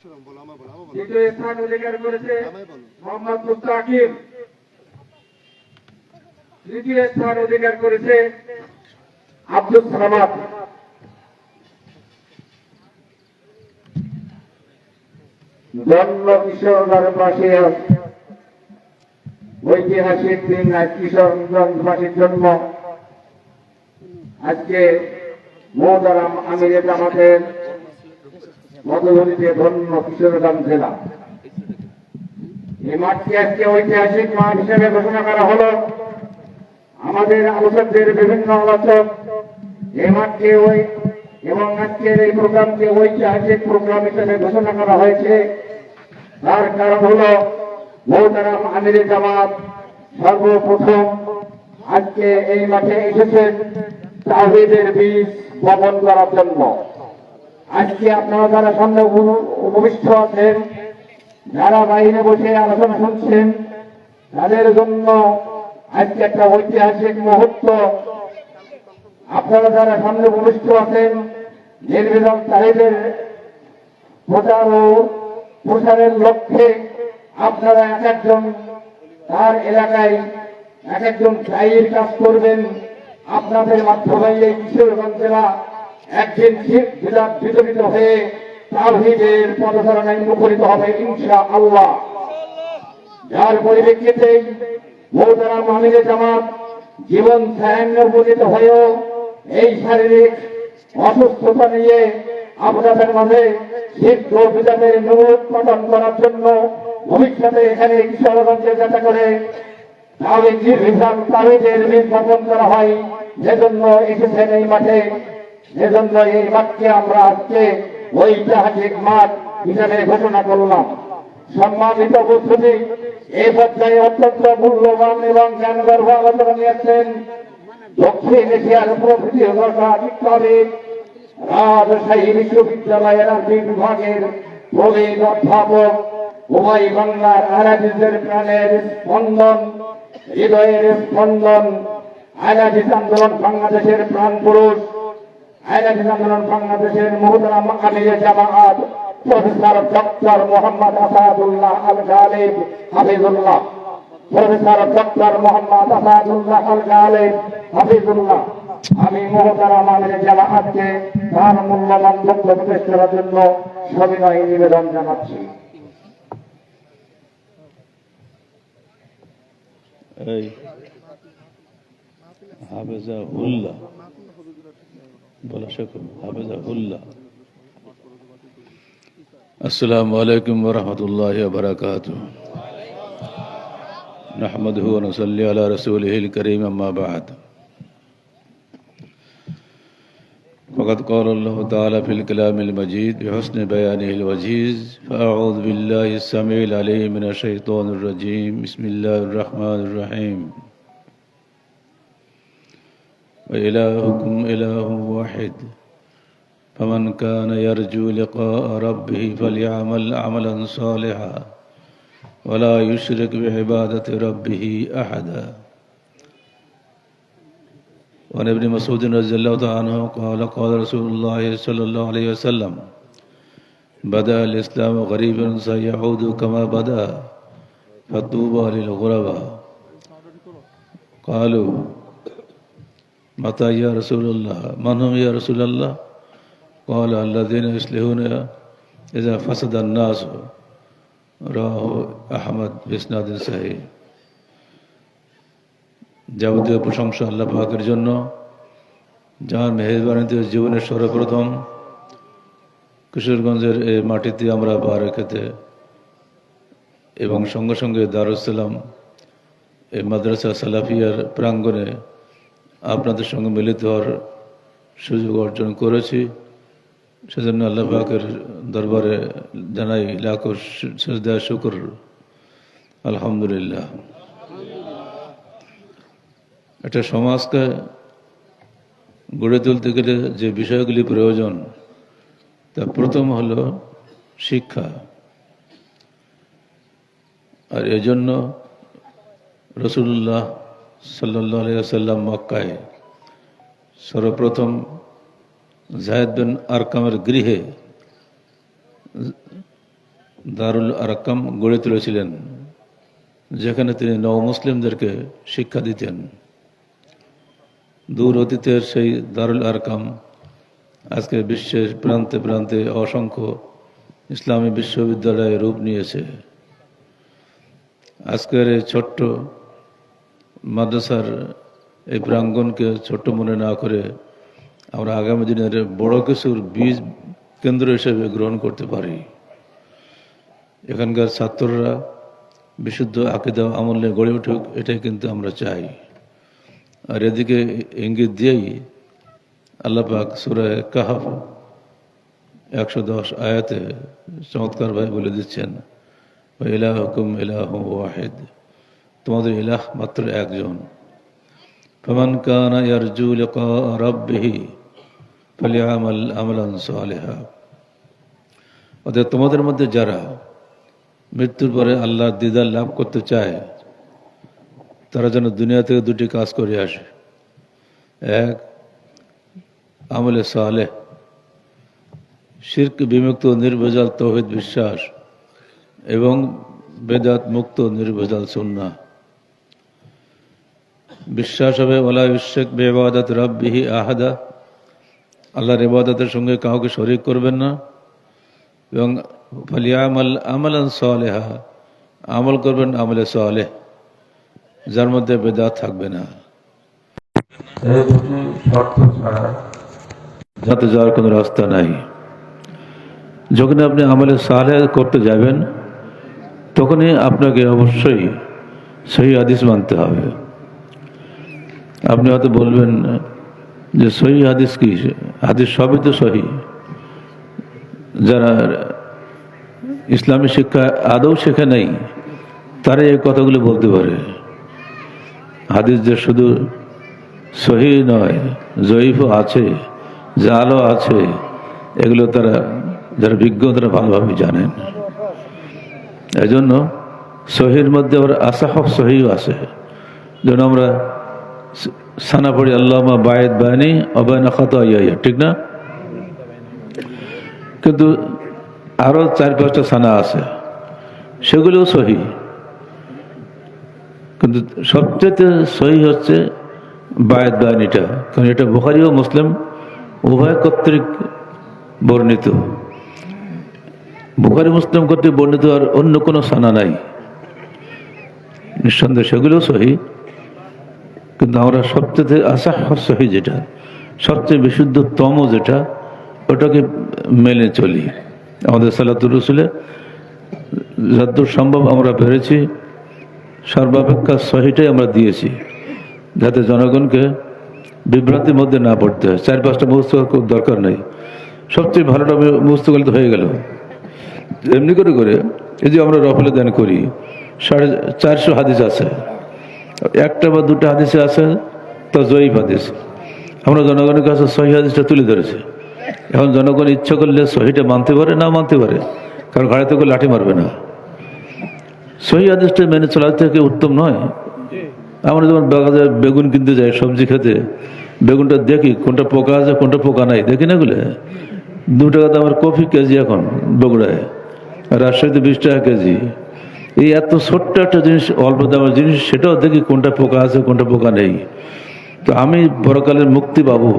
দ্বিতীয় স্থান অধিকার করেছে মোহাম্মদ মুস্তাকিম। তৃতীয় স্থান অধিকার করেছে আব্দুল সামাদ। জন্ম কিশোরগঞ্জ পাশে ঐতিহাসিক দিন কিশোরগঞ্জবাসীর জন্ম। আজকে মোহতারাম আমিরে জামাতের মধুবনীতে ধন্য কিশোরগঞ্জ জেলা। এই মাঠটি আজকে ঐতিহাসিক মাঠ হিসেবে ঘোষণা করা হলো। আমাদের আলোচকদের বিভিন্ন আলোচক এই মাঠকে এবং আজকের এই প্রোগ্রামকে ঐতিহাসিক প্রোগ্রাম হিসেবে ঘোষণা করা হয়েছে। তার কারণ হল মোহতারাম আমিরে জামাত সর্বপ্রথম আজকে এই মাঠে এসেছেন তাওহীদের বীজ বপন করার জন্য। আজকে আপনারা যারা সামনে উপবিষ্ট আছেন, যারা বাইরে বসে আলোচনা শুনছেন, তাদের জন্য আজকে একটা ঐতিহাসিক মুহূর্ত। আপনারা যারা সামনে উপবিষ্ট আছেন, নির্বাচন তারিখের প্রচার ও প্রসারের লক্ষ্যে আপনারা এক একজন তার এলাকায় এক একজন দায়ীর কাজ করবেন। আপনাদের মাধ্যমে এই কিশোরগঞ্জ জেলা একদিন বিতর্কিত হয়ে তাওহীদের পদচারণায় মুখরিত হবে ইনশাআল্লাহ। যার পরিপ্রেক্ষিতে মোহতারাম আমিরে জামাত জীবন ধ্যানে উপনীত হয়েও এই শারীরিক অসুস্থতা নিয়ে আপনাদের মাঝে শীঘ্র বিধানের মূলোৎপাটন করার জন্য ভবিষ্যতে এখানে কিশোরগঞ্জে যাতে করে তাওহীদের বীজ বপন করা হয়, সেজন্য এসেছেন এই মাঠে। সেজন্য এই মাঠকে আমরা আজকে ঐতিহাসিক মাঠ হিসেবে ঘোষণা করলাম। সম্মানিত উপস্থিতি, এই পর্যায়ে অত্যন্ত মূল্যবান এবং জ্ঞানগর্ভ আলোচনা নিয়েছেন দক্ষিণ এশিয়ার প্রকৃতি শিক্ষাবিদ, রাজশাহী বিশ্ববিদ্যালয়ের আরবি বিভাগের প্রবীণ অধ্যাপক, উভয় বাংলার আরাবিদের প্রাণের স্পন্দন, হৃদয়ের স্পন্দন, আইলাদিস আন্দোলন বাংলাদেশের প্রাণ পুরুষ, আইলাদিস আন্দোলন বাংলাদেশের মোহতারাম আমিরে জামাত প্রফেসর ডক্টর মোহাম্মদ আসাদুল্লাহ আল গালিব হাফিজুল্লাহ, প্রফেসর ডক্টর মোহাম্মদ আসাদুল্লাহ আল গালিব হাফিজুল্লাহ। আমি মোহতারাম আমিরে জামাতকে তার মূল্যবান বক্তব্য পেশ করার জন্য সবিনয় নিবেদন জানাচ্ছি। হাফেজাহুল্লাহ বলা শেখো, হাফেজাহুল্লাহ। আসসালামু আলাইকুম ওয়া রাহমাতুল্লাহি ওয়া বারাকাতুহু। নাহমাদুহু ওয়া নুসাল্লি আলা রাসূলিহিল কারীম, আম্মা বা'দ। فقد قال الله تعالى في الكلام المجيد بحسن بيانه الوجيز: فأعوذ بالله السميع العليم من الشيطان الرجيم. بسم الله الرحمن الرحيم. وإلهكم إله واحد فمن كان يرجو لقاء ربه فليعمل عملا صالحا ولا يشرك بعبادة ربه أحدا. وعن ابن مسعود رضي الله تعالى عنه قال: قال رسول الله صلى الله عليه وسلم: بدأ الإسلام غريبا سيعود كما بدأ فطوبى للغرباء. قالوا: متى يا رسول الله؟ من هم يا رسول الله؟ قال: الذين يصلحون إذا فسد الناس. رواه أحمد بإسناد صحيح. যাবতীয় প্রশংসা আল্লাহ পাকের জন্য, যার মেহেরবানিতে জীবনের সর্বপ্রথম কিশোরগঞ্জের এই মাটিতে আমরা পা রেখেতে এবং সঙ্গে সঙ্গে দারুস সালাম এই মাদ্রাসা সালাফিয়ার প্রাঙ্গণে আপনাদের সঙ্গে মিলিত হওয়ার সুযোগ অর্জন করেছি। সেজন্য আল্লাহ পাকের দরবারে জানাই লাখো সিজদা শুকর, আলহামদুলিল্লাহ। একটা সমাজকে গড়ে তুলতে গেলে যে বিষয়গুলি প্রয়োজন, তা প্রথম হলো শিক্ষা। আর এজন্য রাসূলুল্লাহ সাল্লাল্লাহু আলাইহি ওয়াসাল্লাম মক্কায় সর্বপ্রথম যায়েদ বিন আরকামের গৃহে দারুল আরাকাম গড়ে তুলেছিলেন, যেখানে তিনি নও মুসলিমদেরকে শিক্ষা দিতেন। দূর অতীতের সেই দারুল আরকাম আজকে বিশ্বের প্রান্তে প্রান্তে অসংখ্য ইসলামী বিশ্ববিদ্যালয়ে রূপ নিয়েছে। আজকের এই ছোট্ট মাদ্রাসার এই প্রাঙ্গণকে ছোট্ট মনে না করে আমরা আগামী দিনের বড় কিছুর বীজ কেন্দ্র হিসেবে গ্রহণ করতে পারি। এখানকার ছাত্ররা বিশুদ্ধ আকীদা আমলে গড়ে উঠুক, এটাই কিন্তু আমরা চাই। আর এদিকে ইঙ্গিত দিয়েই আল্লাহ পাক সূরা কাহফ 110 আয়াতে চমৎকার ভাবে বলে দিচ্ছেন, ওয়া ইলাহুকুম ইলাহুন ওয়াহিদ, তোমাদের ইলাহ মাত্র একজন। ফামান কানা ইয়ারজু লিকা রাব্বিহি ফালিয়ামাল আমালান সালিহা, অতএব তোমাদের মধ্যে যারা মৃত্যুর পরে আল্লাহর দিদার লাভ করতে চায় তারা যেন দুনিয়া থেকে দুটি কাজ করে আসে। এক, আমলে সালেহ, শিরক বিমুক্ত নির্ভেজাল তাওহীদ বিশ্বাস এবং বেদাত মুক্ত নির্ভেজাল সুন্নাহ। বিশ্বাস হবে ওয়ালা ইউশরিক বিইবাদাতি রাব্বিহি আহাদা, আল্লাহর ইবাদতের সঙ্গে কাউকে শরীক করবেন না। এবং ফালিয়ামাল আমালান সালিহা, আমল করবেন আমলে সালেহ, যার মধ্যে বেদাত থাকবে না। এই দুটি শর্ত ছাড়া যাতে যাওয়ার কোনো রাস্তা নাই। যখন আপনি আমলে সালেহ করতে যাবেন তখনই আপনাকে অবশ্যই সহি হাদিস মানতে হবে। আপনি হয়তো বলবেন যে সহি হাদিস কি? হাদিস সবই তো সহি। যারা ইসলামী শিক্ষা আদৌ শেখে নাই তারা এই কথাগুলো বলতে পারে। হাদিস যে শুধু সহি নয়, জয়ীফও আছে, জালও আছে, এগুলো তারা যারা বিজ্ঞ তারা ভালোভাবে জানেন। এই জন্য সহির মধ্যে আবার আসাহ সহিও আছে। যেন আমরা সানা পড়ি আল্লাহুম্মা বাঈদ বাইনি ওয়া বাইনা খাতায়ায়া, ঠিক না? কিন্তু আরো 4-5টা সানা আছে, সেগুলোও সহি। কিন্তু সবচেয়ে সহি হচ্ছে বায়েত বায়ানিটা, কারণ এটা বুখারী ও মুসলিম উভয় কর্তৃক বর্ণিত। বুখারী মুসলিম কর্তৃক বর্ণিত আর অন্য কোনো সানা নাই। নিঃসন্দেহে সেগুলোও সহি, কিন্তু আমরা সবচেয়ে আসাহ সহি যেটা, সবচেয়ে বিশুদ্ধতম যেটা, ওটাকে মেনে চলি। আমাদের সালাতুর রাসূলে যতদূর সম্ভব আমরা পেরেছি সর্বাপেক্ষা সহিটাই আমরা দিয়েছি, যাতে জনগণকে বিভ্রান্তির মধ্যে না পড়তে হয়। 4-5টা মুখস্থ খুব দরকার নেই, সবচেয়ে ভালোটা মুখস্থ করলে তো হয়ে গেল। এমনি করে করে এই যে আমরা রফলে দান করি, 450 হাদিস আছে, একটা বা দুটা হাদিসে আছে তা জয়ীফ হাদিস। আমরা জনগণের কাছে সহি হাদিসটা তুলে ধরেছি। এখন জনগণ ইচ্ছা করলে সহিটা মানতে পারে, না মানতে পারে, কারণ ঘাড়ে থেকে লাঠি মারবে না। সহি হাদিসটা মেনে চলার থেকে উত্তম নয়? আমরা যেমন বাজারে বেগুন কিনতে যাই, সবজি খেতে, বেগুনটা দেখি কোনটা পোকা আছে কোনটা পোকা নাই, দেখি না এগুলো। 2 টাকা দামের কফি কেজি এখন বগুড়ায়, রাজশাহীতে 20 টাকা কেজি। এই এত ছোট্ট একটা জিনিস, অল্প দামের জিনিস, সেটাও দেখি কোনটা পোকা আছে কোনটা পোকা নেই। তো আমি পরকালের মুক্তি পাবো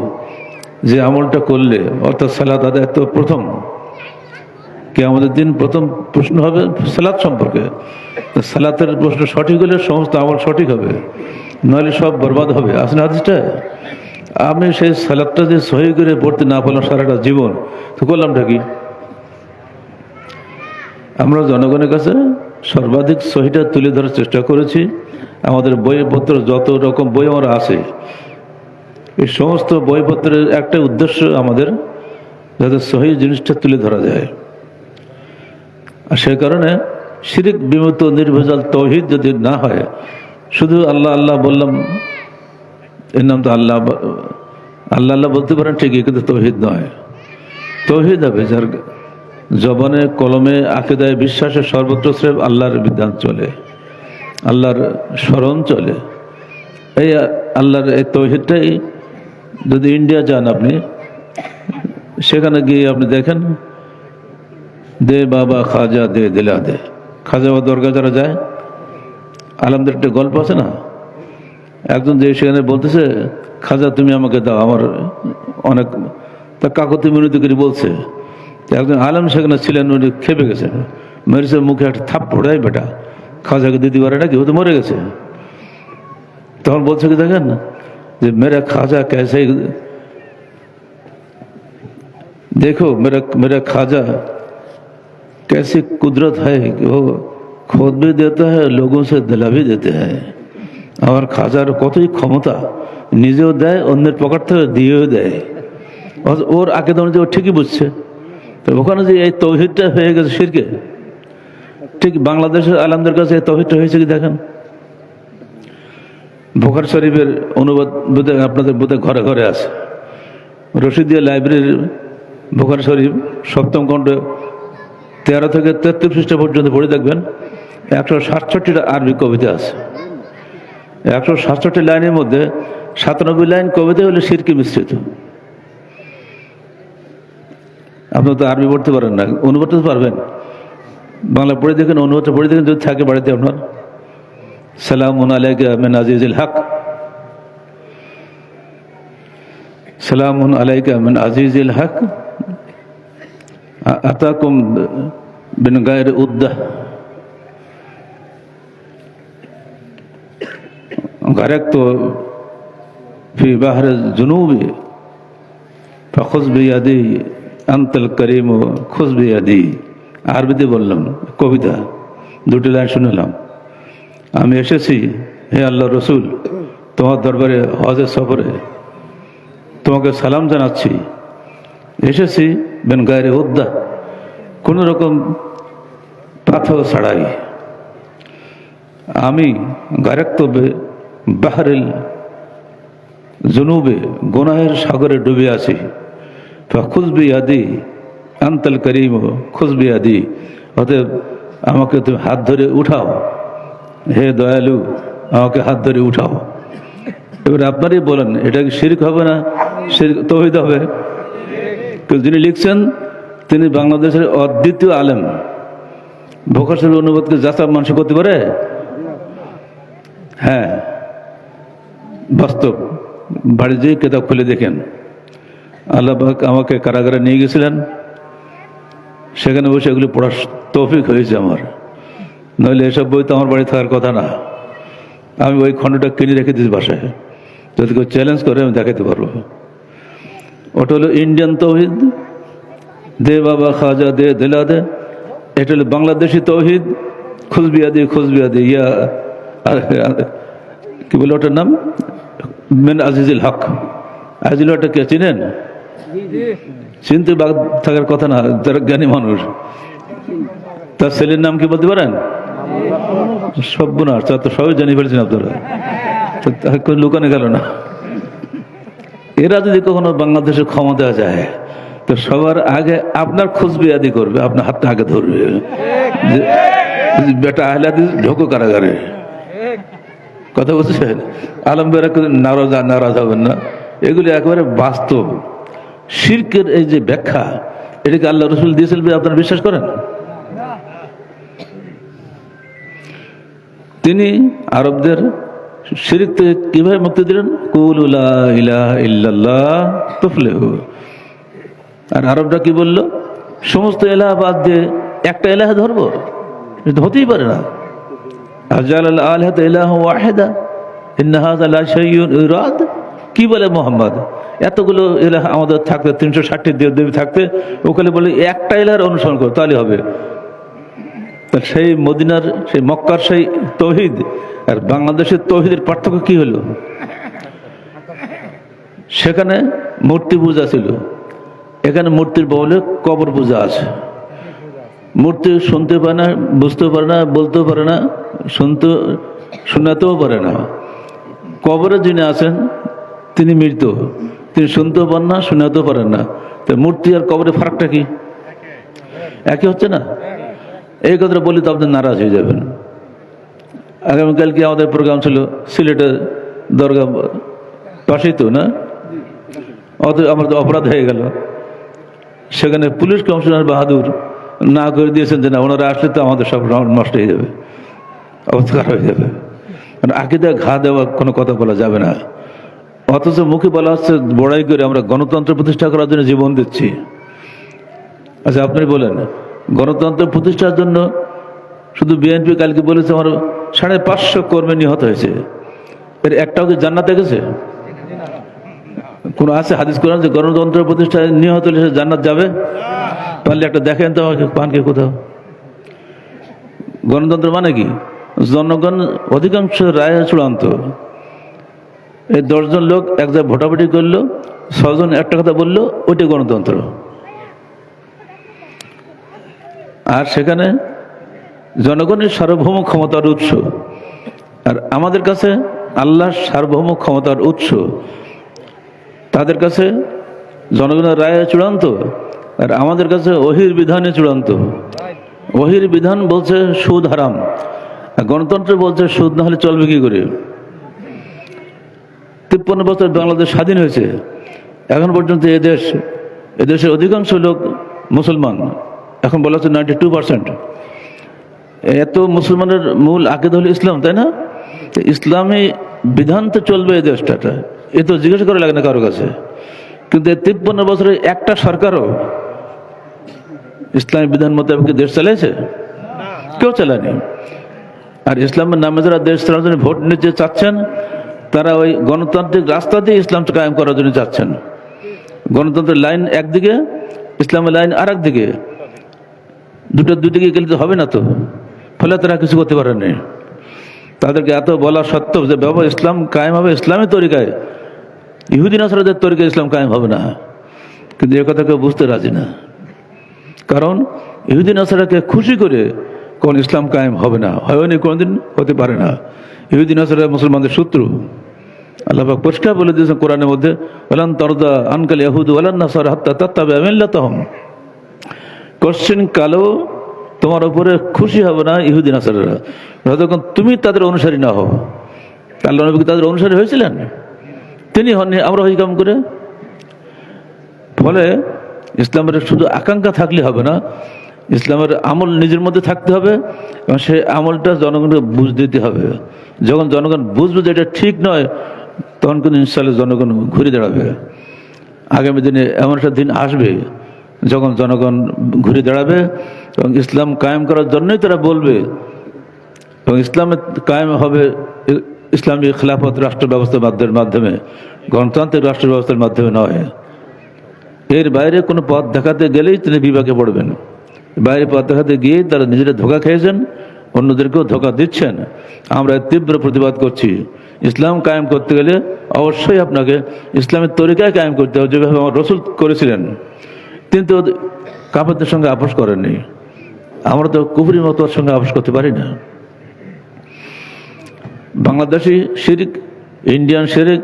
যে আমলটা করলে, অর্থাৎ সালাত আদায়। তো প্রথম কিয়ামতের দিন প্রথম প্রশ্ন হবে সালাত সম্পর্কে। সালাতের প্রশ্ন সঠিক হলে সমস্ত আমল সঠিক হবে, নইলে সব বরবাদ হবে। আসলে হাদিসটা আমি সেই সালাতটা যে সহি করে পড়তে না পারলাম সারাটা জীবন, তো করলামটা কি? আমরা জনগণের কাছে সর্বাধিক সহিটা তুলে ধরার চেষ্টা করেছি। আমাদের বইপত্র যত রকম বই আমরা আছে, এই সমস্ত বইপত্রের একটা উদ্দেশ্য আমাদের যাতে সহি জিনিসটা তুলে ধরা যায়। আর সেই কারণে শিরক বিমুক্ত নির্ভেজাল তাওহীদ যদি না হয়, শুধু আল্লাহ আল্লাহ বললাম, এর নাম তো আল্লাহ আল্লাহ আল্লাহ বলতে পারেন ঠিকই, কিন্তু তাওহীদ নয়। তাওহীদ হবে যার জবানে, কলমে, আকীদায়, বিশ্বাসে সর্বত্র স্রেফ আল্লাহর বিধান চলে, আল্লাহর স্মরণ চলে। এই আল্লাহর এই তাওহীদটাই, যদি ইন্ডিয়া যান আপনি, সেখানে গিয়ে আপনি দেখেন দে বাবা খাজা দে দিলা দে। খাজা বাবা দরগা যারা যায়, আলমদের একটা গল্প আছে না, একজন যে সেখানে বলতেছে খাজা তুমি আমাকে দাও, আমার অনেক, তা কাকতি মিনতি করে বলছে। একজন আলম সেখানে ছিলেন, উনি খেপে গেছেন, মেরেছে মুখে একটা থাপ্পড়, এই বেটা খাজাকে দিতে পারে নাকি, ও তো মরে গেছে। তখন বলছে কি দেখেন যে মেরা খাজা कैसे देखो मेरा खाजा कैसी कुदरत है कि वो खुद भी देता है, लोगों से दिला भी देते हैं। আমার খাজার কতই ক্ষমতা, নিজেও দেয়, অন্যের পকেট থেকে দিয়েও দেয়। ওর আগে তো ও ঠিকই বুঝছে। তো ওখানে যে এই তৌহিদটা হয়ে গেছে শিরকে, ঠিক বাংলাদেশের আলেমদের কাছে এই তৌহিদটা হয়েছে কি দেখেন। বুখারী শরীফের অনুবাদ বোধহয় আপনাদের বোধহয় ঘরে ঘরে আছে, রশিদিয়া লাইব্রেরির বুখারী শরীফ সপ্তম খণ্ড 13 থেকে 33 পৃষ্ঠা পর্যন্ত পড়ে দেখবেন 167টা আরবি কবিতা আছে। 167 লাইনের মধ্যে 97 লাইন কবিতা হলে শিরকি মিশ্রিত। আপনি তো আরবি পড়তে পারেন না, অনুবাদ তো পারবেন, বাংলা পড়ে দেখেন, অনুবাদটা পড়ে দেখেন যদি থাকে বাড়িতে আপনার। সালামুন আলাইকা মিন আজিজিল হক, সালামুন আলাইকা মিন আজিজিল হক আতাকুম বিন গায়রি উদ্দাহ গারাকতু ফি বাহরি জুনুবি ফাখুয বিয়াদি আনতাল করিম খুয বিয়াদি। আরবিতে বললাম, কবিতা দুটি লাইন শুনলাম। আমি এসেছি হে আল্লাহ রসুল তোমার দরবারে হজের সফরে, তোমাকে সালাম জানাচ্ছি। এসেছি বেন গায়রে উদ্দা, কোনো রকম পাথর ছাড়াই। আমি গারাক্তবে বাহরিল জুনুবে, গুনাহের সাগরে ডুবে আছি। খুয বিয়াদি আনতাল করিম খুয বিয়াদি, অতএব আমাকে তুমি হাত ধরে উঠাও, হে দয়ালু আমাকে হাত ধরে উঠাও। এবার আপনারই বলেন, এটা কি শিরক হবে না শিরক তাওহীদ হবে? যিনি লিখছেন তিনি বাংলাদেশের অদ্বিতীয় আলেম। বুখারী শরীফের অনুবাদকে যাচাই মানুষ করতে পারে? হ্যাঁ, বাস্তব। বাড়ি যেয়ে কিতাব খুলে দেখেন। আল্লাহ পাক আমাকে কারাগারে নিয়ে গেছিলেন, সেখানে বসে এগুলো পড়ার তৌফিক হয়েছে আমার, নইলে এসব বই তো আমার বাড়ি থাকার কথা না। আমি ওই খণ্ডটা কিনে রেখে দিয়েছি বাসায়, যদি কেউ চ্যালেঞ্জ করে আমি দেখাতে পারবো। ওটা হলো ইন্ডিয়ান তৌহিদ, দে বাবা খাজা দে দিলা দে। এটা হলো বাংলাদেশি তৌহিদ, খুয বিয়াদি খুয বিয়াদি, ইয়া কি বলে ওটার নাম, মিন আজিজিল হক। আজিল হকটা কে চিনেন? চিনতে বাদ থাকার কথা না, যারা জ্ঞানী মানুষ। তার ছেলের নাম কি বলতে পারেন? সব্যনাশ, তা তো সবাই জানিয়ে ফেলছেন আপনারা, তাকে লুকানো গেল না। এরা যদি কখনো বাংলাদেশে ক্ষমতা যায় তো সবার আগে আপনার খুয বিয়াদি করবে, আপনার হাতটা আগে ধরবে, বেটা আহলে হাদিস ঢোকো কারাগারে। কথা বলছেন? আলমবেরা নারাজ হবেন না, এগুলি একেবারে বাস্তব। শিরকের এই যে ব্যাখ্যা, এটাকে আল্লাহ রসুল দিয়েছিলেন আপনারা বিশ্বাস করেন? তিনি আরবদের শিরক থেকে কিভাবে মুক্তি দিলেন? কুলু লা ইলাহা ইল্লাল্লাহ তুফলিহু। আর আরবরা কি বলল? সমস্ত এলাহা বাদ দিয়ে একটা এলাহা ধরবো, এটা হতেই পারে না। আজাল আলহাত ইলাহা ওয়াহিদা ইন্না হাযা লা শাইউন ইরাদ। কি বলে মোহাম্মদ? এতগুলো এলাহা আমাদের থাকতে, 360টি দেবদেবী থাকতে, ওখানে বলে একটা এলাহার অনুসরণ করো তাহলে হবে। সেই মদিনার, সেই মক্কার সেই তৌহিদ আর বাংলাদেশের তৌহিদের পার্থক্য কি হলো? সেখানে মূর্তি পূজা ছিল, এখানে মূর্তির বদলে কবর পূজা আছে। মূর্তি শুনতে পারে না, বুঝতেও পারে না, বলতেও পারে না, শোনাতেও পারে না। কবরে যিনি আছেন তিনি মৃত, তিনি শুনতেও পারেন না, শোনাতেও পারেন না। তো মূর্তি আর কবরের ফারাকটা কি? একই হচ্ছে না? এই কথাটা বলি তো আপনি নারাজ হয়ে যাবেন। আগামীকালকে আমাদের প্রোগ্রাম ছিল সিলেটের দরগা পাশেই তো না, আমার তো অপরাধ হয়ে গেল। সেখানে পুলিশ কমিশনার বাহাদুর না করে দিয়েছেন যে না ওনারা আসলে তো আমাদের সব নষ্ট হয়ে যাবে, অবস্থা খারাপ হয়ে যাবে। মানে আকিদায় ঘা দেওয়া কোনো কথা বলা যাবে না। অথচ মুখে বলা হচ্ছে বড়াই করে আমরা গণতন্ত্র প্রতিষ্ঠা করার জন্য জীবন দিচ্ছি। আচ্ছা আপনি বলেন, গণতন্ত্র প্রতিষ্ঠার জন্য শুধু বিএনপি কালকে বলেছে আমার 550 কর্মী নিহত হয়েছে, এর একটাও কি জান্নাতে গেছে? কোন আছে হাদিস কোরআন যে গণতন্ত্র প্রতিষ্ঠায় নিহত হলে সে জান্নাত যাবে? পারলে একটা দেখেন তো আমাকে, পানকে কোথাও। গণতন্ত্র মানে কি? জনগণ অধিকাংশ রায় চূড়ান্ত। এই 10 জন লোক এক জায়গায় ভোটাভুটি করলো, 6 জন একটা কথা বললো, ওইটা গণতন্ত্র। আর সেখানে জনগণের সার্বভৌম ক্ষমতার উৎস, আর আমাদের কাছে আল্লাহর সার্বভৌম ক্ষমতার উৎস। তাদের কাছে জনগণের রায় চূড়ান্ত, আর আমাদের কাছে ওহির বিধানে চূড়ান্ত। ওহির বিধান বলছে সুদ হারাম, আর গণতন্ত্র বলছে সুদ না হলে চলবে কি করে। 53 বছর বাংলাদেশ স্বাধীন হয়েছে, এখন পর্যন্ত এদেশের অধিকাংশ লোক মুসলমান। এখন বলা হচ্ছে 92%। এত মুসলমানের মূল আকীদা হলো ইসলাম, তাই না? ইসলামী বিধান তো চলবে এই দেশটা, এ তো জিজ্ঞাসা করা লাগে না কারো কাছে। কিন্তু 53 বছরে একটা সরকারও ইসলামী বিধান মোতাবেক দেশ চালিয়েছে? কেউ চালায়নি। আর ইসলামের নামে যারা দেশ চালানোর জন্য ভোট নিতে চাচ্ছেন, তারা ওই গণতান্ত্রিক রাস্তা দিয়ে ইসলাম কায়েম করার জন্য চাচ্ছেন। গণতন্ত্রের লাইন একদিকে, ইসলামের লাইন আর একদিকে, দুই দিকে গেলে তো হবে না তো। ফলে তারা কিছু করতে পারেনি। তাদেরকে এত বলা সত্ত্বেও যে বাবা ইসলাম কায়েম হবে ইসলামী তরিকায়, ইহুদি নাসারাদের তরিকায় ইসলাম কায়েম হবে না, কিন্তু এ কথা কেউ বুঝতে রাজি না। কারণ ইহুদি নাসারাকে খুশি করে কোন ইসলাম কায়েম হবে না, হয়নি, কোনোদিন হতে পারে না। ইহুদি নাসারা মুসলমানদের শত্রু। আল্লাহ পাক পরিষ্কার বলে দিয়েছেন কোরআনের মধ্যে, ওয়ালান তারদা আনকাল ইয়াহুদু ওয়ালান নাসারা হাত্তা তাত্তাবিআ মিল্লাতাহুম। কোশ্চেন কালো তোমার উপরে খুশি হবে না ইহুদি নাসারারা যতক্ষণ তুমি তাদের অনুসারী না হও। আল্লাহ নবী তাদের অনুসারী হয়েছিলেন? তিনি হননি, আমরা হই কাম করে। ফলে ইসলামের শুধু আকাঙ্ক্ষা থাকলে হবে না, ইসলামের আমল নিজের মধ্যে থাকতে হবে, এবং সেই আমলটা জনগণকে বুঝ দিতে হবে। যখন জনগণ বুঝবে যে এটা ঠিক নয়, তখন কিন্তু ইনশাআল্লাহ জনগণ ঘুরে দাঁড়াবে। আগামী দিনে এমন একটা দিন আসবে যখন জনগণ ঘুরে দাঁড়াবে এবং ইসলাম কায়েম করার জন্যই তারা বলবে, এবং ইসলামের কায়েম হবে ইসলামী খেলাফত রাষ্ট্র ব্যবস্থার মাধ্যমে, গণতান্ত্রিক রাষ্ট্র ব্যবস্থার মাধ্যমে নয়। এর বাইরে কোনো পথ দেখাতে গেলেই তিনি বিপাকে পড়বেন। বাইরে পথ দেখাতে গিয়ে তারা নিজেরা ধোঁকা খেয়েছেন, অন্যদেরকেও ধোঁকা দিচ্ছেন। আমরা তীব্র প্রতিবাদ করছি। ইসলাম কায়েম করতে গেলে অবশ্যই আপনাকে ইসলামের তরিকায় কায়েম করতে হবে, যেভাবে আমার রসুল করেছিলেন। তিনি তো কাফেরদের সঙ্গে আপোষ করেননি, আমরা তো কুফরি মতবাদের সঙ্গে আপোষ করতে পারি না। বাংলাদেশি শিরক, ইন্ডিয়ান শিরক,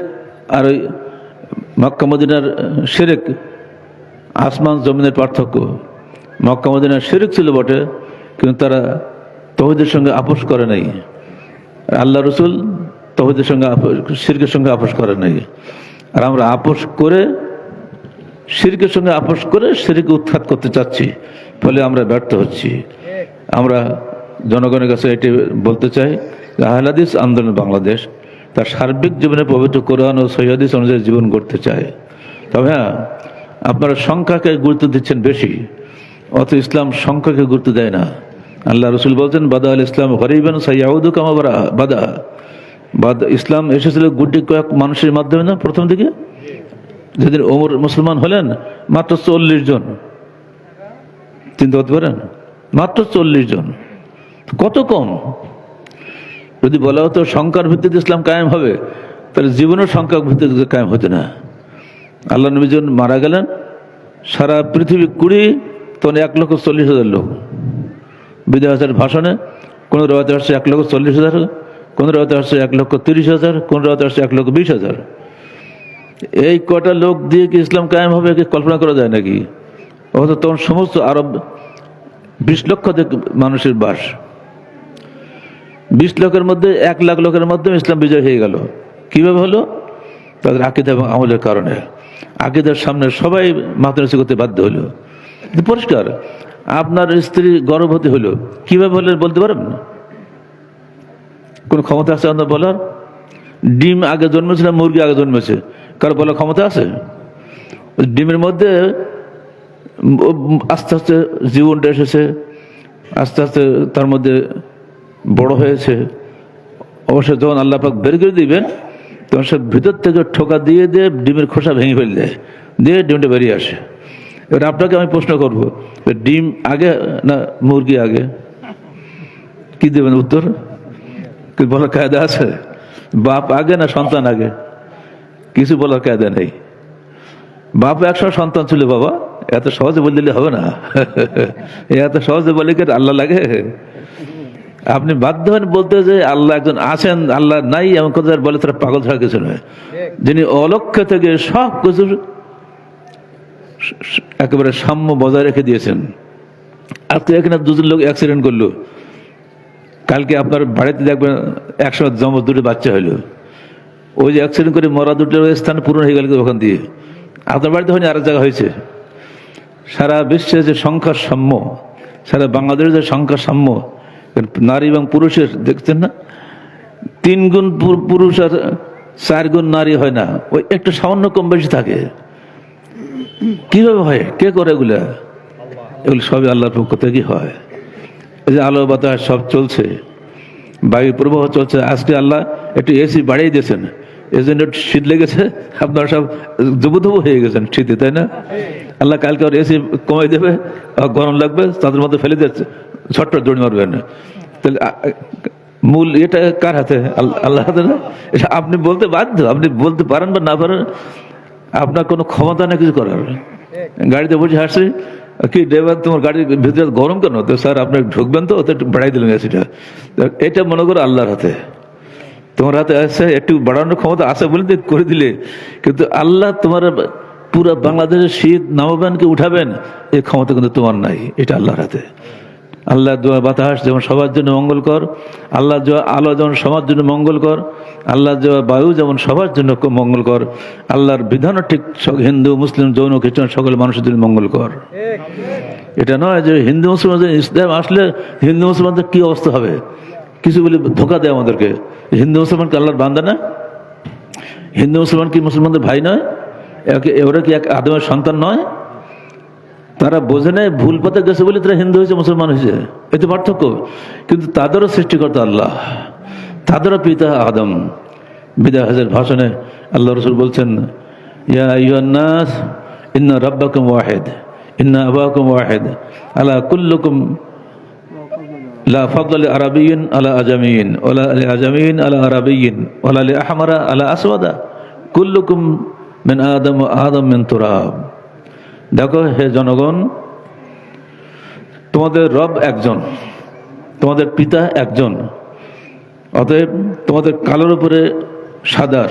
আর ওই মক্কা মদিনার শিরক আসমান জমিনের পার্থক্য। মক্কা মদিনার শিরক ছিল বটে, কিন্তু তারা তৌহিদের সঙ্গে আপোষ করে নাই। আল্লাহ রসুল তৌহিদের সঙ্গে শিরকের সঙ্গে আপোষ করে নাই। আর আমরা আপোষ করে শিরকের সঙ্গে আপোষ করে শিরকে উৎখাত করতে চাচ্ছি, ফলে আমরা ব্যর্থ হচ্ছি। আমরা জনগণের কাছে এটি বলতে চাই, আহলে হাদিস আন্দোলন বাংলাদেশ তার সার্বিক জীবনে পবিত্র কোরআন ও সহিহ হাদিস অনুযায়ী জীবন গড়তে চায়। তবে হ্যাঁ, আপনারা সংখ্যাকে গুরুত্ব দিচ্ছেন বেশি, অত ইসলাম সংখ্যাকে গুরুত্ব দেয় না। আল্লাহ রসুল বলছেন, বাদা আল ইসলাম গরিবান সাইয়াউদু কামা বাদা। ইসলাম এসেছিল গুটি কয়েক মানুষের মাধ্যমে না প্রথম দিকে। যেদিন ওমর মুসলমান হলেন মাত্র 40 জন, চিন্তা করতে পারেন, মাত্র 40 জন, কত কম। যদি বলা হতো সংখ্যার ভিত্তিতে ইসলাম কায়েম হবে, তাহলে জীবনের সংখ্যার ভিত্তিতে কায়েম হতো না। আল্লাহ নবী যখন মারা গেলেন, সারা পৃথিবী কুড়ি, তখন 1,40,000 লোক। বিদায় হাজার ভাষণে কোন রাতে আসছে 1,40,000, কোন রাতে আসছে 1,30,000, কোন রাতে আসছে 1,20,000। এই কটা লোক দিয়ে কি ইসলাম কায়েম হবে, কি কল্পনা করা যায় নাকি? অথচ তখন সমস্ত আরব 20 লক্ষ মানুষের বাস। 20 লক্ষের মধ্যে 1 লাখ লোকের মাধ্যমে ইসলাম বিজয় হয়ে গেল। কিভাবে হলো? তাদের আকীদা এবং আমলের কারণে। আকীদার সামনে সবাই মাথা নিচু করতে বাধ্য হলো। পরিষ্কার, আপনার স্ত্রী গর্ভবতী হলো, কিভাবে হলে বলতে পারেন? কোন ক্ষমতা আছে আপনার বলার? ডিম আগে জন্মেছে না মুরগি আগে জন্মেছে, কারো বলার ক্ষমতা আছে? ডিমের মধ্যে আস্তে আস্তে জীবনটা এসেছে, আস্তে আস্তে তার মধ্যে বড় হয়েছে। অবশ্য যখন আল্লাহ পাক বের করে দিবেন তখন সে ভিতর থেকে ঠোকা দিয়ে দিয়ে ডিমের খোসা ভেঙে ফেলে দেয়, দিয়ে ডিমটা বেরিয়ে আসে। এবার আপনাকে আমি প্রশ্ন করব, ডিম আগে না মুরগি আগে? কি দেবেন উত্তর? কি বলার কায়দা আছে? বাপ আগে না সন্তান আগে? কিছু বলার কায়দা নেই। বাপ একসময় সন্তান ছিল বাবা, এত সহজে বলে দিলে হবে না। এত সহজে বলে কি আল্লাহ লাগে? আপনি বাধ্য হন বলতে যে আল্লাহ একজন আছেন, আল্লাহ নাই এমন কথা বলে তারা পাগল ছাড়া কিছু নয়। যিনি অলক্ষ্য থেকে সব কিছুর একেবারে সাম্য বজায় রেখে দিয়েছেন। আজকে এখানে দুজন লোক অ্যাক্সিডেন্ট করলো, কালকে আপনার বাড়িতে দেখবেন একসময় জমজ দুটো বাচ্চা হইলো। ওই যে অ্যাক্সিডেন্ট করে মরা দুটোর স্থান পূরণ হয়ে গেল ওখান দিয়ে, আপনার বাড়িতে হয়নি আরেক জায়গা হয়েছে। সারা বিশ্বে যে সংখ্যা সাম্য, সারা বাংলাদেশের যে সংখ্যা সাম্য, নারী এবং পুরুষের দেখছেন না, 3 গুণ পুরুষ আর 4 গুণ নারী হয় না, ওই একটু সামান্য কম বেশি থাকে। কিভাবে হয়? কে করে এগুলা? এগুলো সবই আল্লাহর পক্ষ থেকে হয়। এই যে আলো বাতাস সব চলছে, বায়ু প্রবাহ চলছে, আজকে আল্লাহ একটু এসি বাড়িয়ে দিয়েছেন, এই জন্য একটু শীত লেগেছে, আপনারা সব জবুধবু হয়ে গেছেন শীতে, তাই না? আল্লাহ কালকে আর এসি কমাই দেবে, গরম লাগবে, তাদের মধ্যে ফেলে দিচ্ছে, ছোট্ট দৌড় মারবেন। তাহলে মূল এটা কার হাতে? আল্লাহ হাতে না? এটা আপনি বলতে বাধ্য, আপনি বলতে পারেন বা না পারেন, আপনার কোনো ক্ষমতা না কিছু করার। গাড়িতে বসে হাসছি, কি ড্রাইভার তোমার গাড়ির ভিতরে গরম কেন? তো স্যার আপনি ঢুকবেন তো, একটু বাড়াই দিলেন এসিটা। এটা মনে করো আল্লাহর হাতে, তোমার হাতে আছে, একটু বাড়ানোর ক্ষমতা আছে বলে করে দিলে, কিন্তু আল্লাহ তোমার পুরো বাংলাদেশের শীত নামাবেন কি উঠাবেন এই ক্ষমতা কিন্তু তোমার নাই, এটা আল্লাহর হাতে। আল্লাহ দোয়া বাতাস যেমন সবার জন্য মঙ্গলকর, আল্লাহ দোয়া আলো যেমন সবার জন্য মঙ্গলকর, আল্লাহ দোয়া বায়ু যেমন সবার জন্য মঙ্গলকর, আল্লাহর বিধানও ঠিক হিন্দু মুসলিম জৈন খ্রিস্টান সকল মানুষের জন্য মঙ্গলকর। এটা নয় যে হিন্দু মুসলমান ইসলাম আসলে হিন্দু মুসলমানদের কি অবস্থা হবে, কিছু বলে ধোকা দেয় আমাদেরকে। হিন্দু মুসলমান কি আল্লাহর বান্দা না? হিন্দু মুসলমান কি মুসলমানদের ভাই নয়? ওরা কি এক আদমের সন্তান নয়? তারা বোঝে নেয় ভুল পথে গেছে বলে তারা হিন্দু হয়েছে, মুসলমান হয়েছে, এতে পার্থক্য। কিন্তু তাদেরও সৃষ্টিকর্তা আল্লাহ, তাদেরও পিতা আদম। বিদায় হজের ভাষণে আল্লাহ রসুল বলছেন, ইয়া আইয়ুহান নাস ইন্না রাব্বাকুম ওয়াহিদ ইন্না আবাকুম ওয়াহিদ আলা কুল্লুকুম লা ফাদলা লি আরাবিয়্যিন আলা আজামিয়্যিন ওয়ালা লি আজামিয়্যিন আলা আরাবিয়্যিন ওয়ালা লি আহমারা আলা আসওয়াদা কুল্লুকুম মিন আদম ওয়া আদম মিন তুরাব। দেখো হে জনগণ, তোমাদের রব একজন, তোমাদের পিতা একজন, অতএব তোমাদের কালোর উপরে সাদার,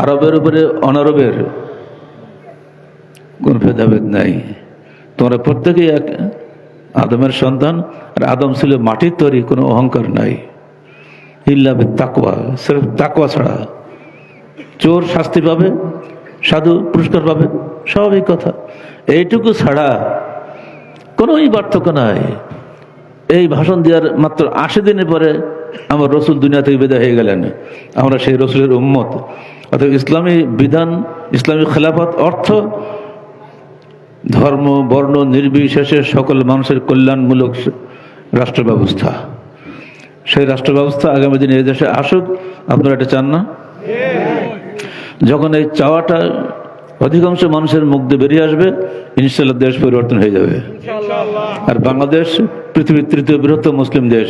আরবের উপরে অনারবের কোন ভেদাভেদ নাই। তোমরা প্রত্যেকেই এক আদমের সন্তান, আর আদম ছিল মাটির তৈরি, কোনো অহংকার নাই। ইল্লা বিত্তাকওয়া, সির্ফ তাকওয়া ছাড়া। চোর শাস্তি পাবে, সাধু পুরস্কার পাবে, স্বাভাবিক কথা। এইটুকু ছাড়া কোনোই পার্থক্য নাই। এই ভাষণ দেওয়ার মাত্র 80 দিনের পরে আমার রসুল দুনিয়া থেকে বিদায় হয়ে গেলেন। আমরা সেই রসুলের উম্মত। অর্থাৎ ইসলামী বিধান, ইসলামী খেলাফত অর্থ ধর্ম বর্ণ নির্বিশেষে সকল মানুষের কল্যাণমূলক রাষ্ট্র ব্যবস্থা। সেই রাষ্ট্র ব্যবস্থা আগামী দিনে এই দেশে আসুক। আপনারা এটা চান না? যখন এই চাওয়াটা অধিকাংশ মানুষের মুখ দিয়ে বেরিয়ে আসবে, ইনশাআল্লাহ দেশ পরিবর্তন হয়ে যাবে। আর বাংলাদেশ পৃথিবীর 3য় বৃহত্তম মুসলিম দেশ।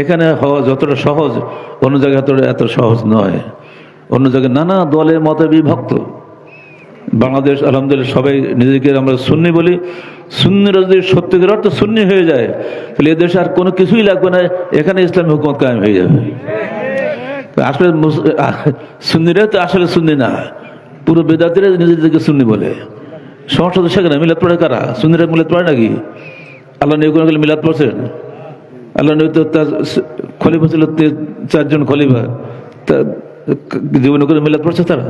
এখানে হওয়া যতটা সহজ, অন্য জায়গায় এত সহজ নয়। অন্য জায়গায় নানা দলে মতে বিভক্ত। বাংলাদেশ আলহামদুলিল্লাহ সবাই নিজেকে আমরা সুন্নি বলি। সুন্নিরা যদি সত্যিকার অর্থে সুন্নি হয়ে যায়, তাহলে এদেশে আর কোনো কিছুই লাগবে না, এখানে ইসলামী হুকুমত কায়েম হয়ে যাবে। আসলে সুন্নিরা তো আসলে সুন্নি না, পুরো বেদাতিরা নিজেদেরকে সুন্নি বলে। সমস্যা তো সেখানে। মিলাদ পড়ে কারা? সুন্নিরা মিলাদ পড়ে নাকি? আল্লাহ নবী কোনো গেলে মিলাদ পড়ছেন? আল্লাহ নবী তো তার খলিফা ছিল 4 জন খলিফা, তা জীবনে করে মিলাদ পড়ছে তারা?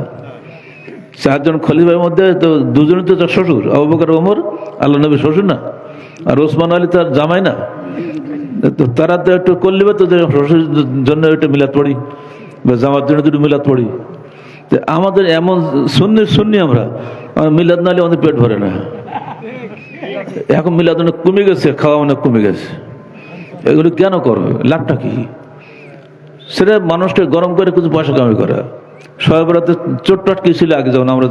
4 জন খলিফার মধ্যে তো 2 জনই তো তার শ্বশুর, আবু বকর ওমর, আল্লাহ নবীর শ্বশুর না? আর ওসমান আলী তার জামাই না, তো তারা তো একটু করলে তো শ্বশুরের জন্য একটা মিলাদ পড়ি বা জামার জন্য দুটো মিলাদ পড়ি। তো আমাদের এমন সুন্নি আমরা মিলাদ না হলে আমাদের পেট ভরে না। এখন মিলাদ অনেক কমে গেছে, খাওয়া অনেক কমে গেছে। এগুলো কেন করো? লাভটা কি? সেটা মানুষকে গরম করে কিছু পয়সা কামাই করা। শবে বরাতে চোটটাট কি ছিল আগে, যখন আমরা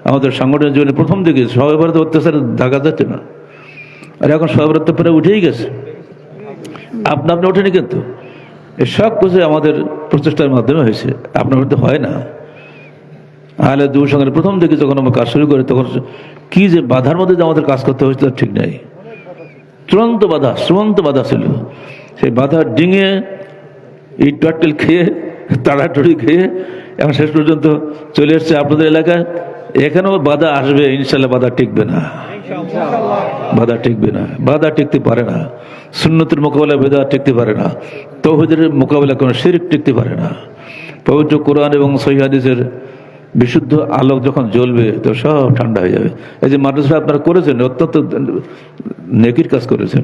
আমাদের সাংগঠনিক জীবনে প্রথম দিকে শবে বরাতে অত্যাচার দেখা যাচ্ছে না, আর এখন শবে বরাতে প্রায় উঠেই গেছে। আপনি ওঠেনি, কিন্তু এই সব কিছু আমাদের প্রচেষ্টার মাধ্যমে হয়েছে, আপনার মধ্যে হয় না। আহলে যুব সংঘের প্রথম দিকে যখন আমরা কাজ শুরু করি, তখন কি যে বাধার মধ্যে যে আমাদের কাজ করতে হয়েছে তার ঠিক নাই। চূড়ান্ত বাধা ছিল। সেই বাধা ডিঙে ইট পাটকেল খেয়ে তাড়াতাড়ি খেয়ে এখন শেষ পর্যন্ত চলে এসছে আপনাদের এলাকায়। এখানেও বাধা আসবে ইনশাল্লাহ, বাধা টিকবে না, বাধা টিকতে পারে না। সুন্নতের মোকাবেলা বেদা টিকতে পারে না, তাওহীদের মোকাবেলা কোনো শিরক টিকতে পারে না। পবিত্র কোরআন এবং সহিহ হাদিসের বিশুদ্ধ আলোক যখন জ্বলবে তো সব ঠান্ডা হয়ে যাবে। এই যে মাদ্রাসা আপনারা করেছেন, অত্যন্ত নেকির কাজ করেছেন।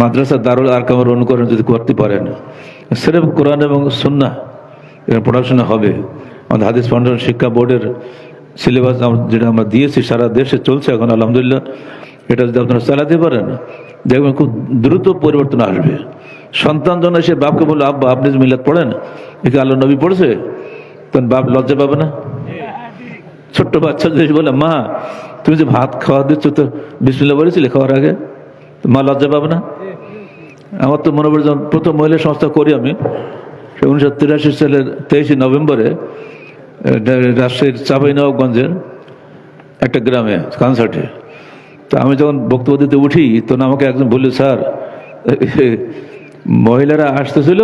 মাদ্রাসা দারুল আরকামের অনুকরণ যদি করতে পারেন, সির্ফ কোরআন এবং সুন্নাহ এখানে পড়াশোনা হবে। আমাদের হাদিস ফাউন্ডেশন শিক্ষা বোর্ডের সিলেবাস যেটা আমরা দিয়েছি সারা দেশে চলছে এখন আলহামদুলিল্লাহ। এটা যদি আপনারা চালাতে পারেন, দেখবেন খুব দ্রুত পরিবর্তন আসবে। সন্তান যখন এসে বাপকে বললো, আব্বা আপনি যে মিলাদ পড়েন, একে আল্লাহ নবী পড়েছে, তখন বাপ লজ্জা পাবে না? ছোট্ট বাচ্চা যদি বলে, মা তুমি যে ভাত খাওয়া দিচ্ছ তো বিসমিল্লাহ বলেছিলে খাওয়ার আগে, মা লজ্জা পাবে না? আমার তো মনে পড়ে, যখন প্রথম মহিলা সংস্থা করি আমি 1983 সালের 23 নভেম্বরে রাজশাহীর চাঁপাইনবাবগঞ্জের একটা গ্রামে কনসার্টে। তো আমি যখন বক্তব্য দিতে উঠি, তখন আমাকে একজন বলল, স্যার মহিলারা আসতেছিল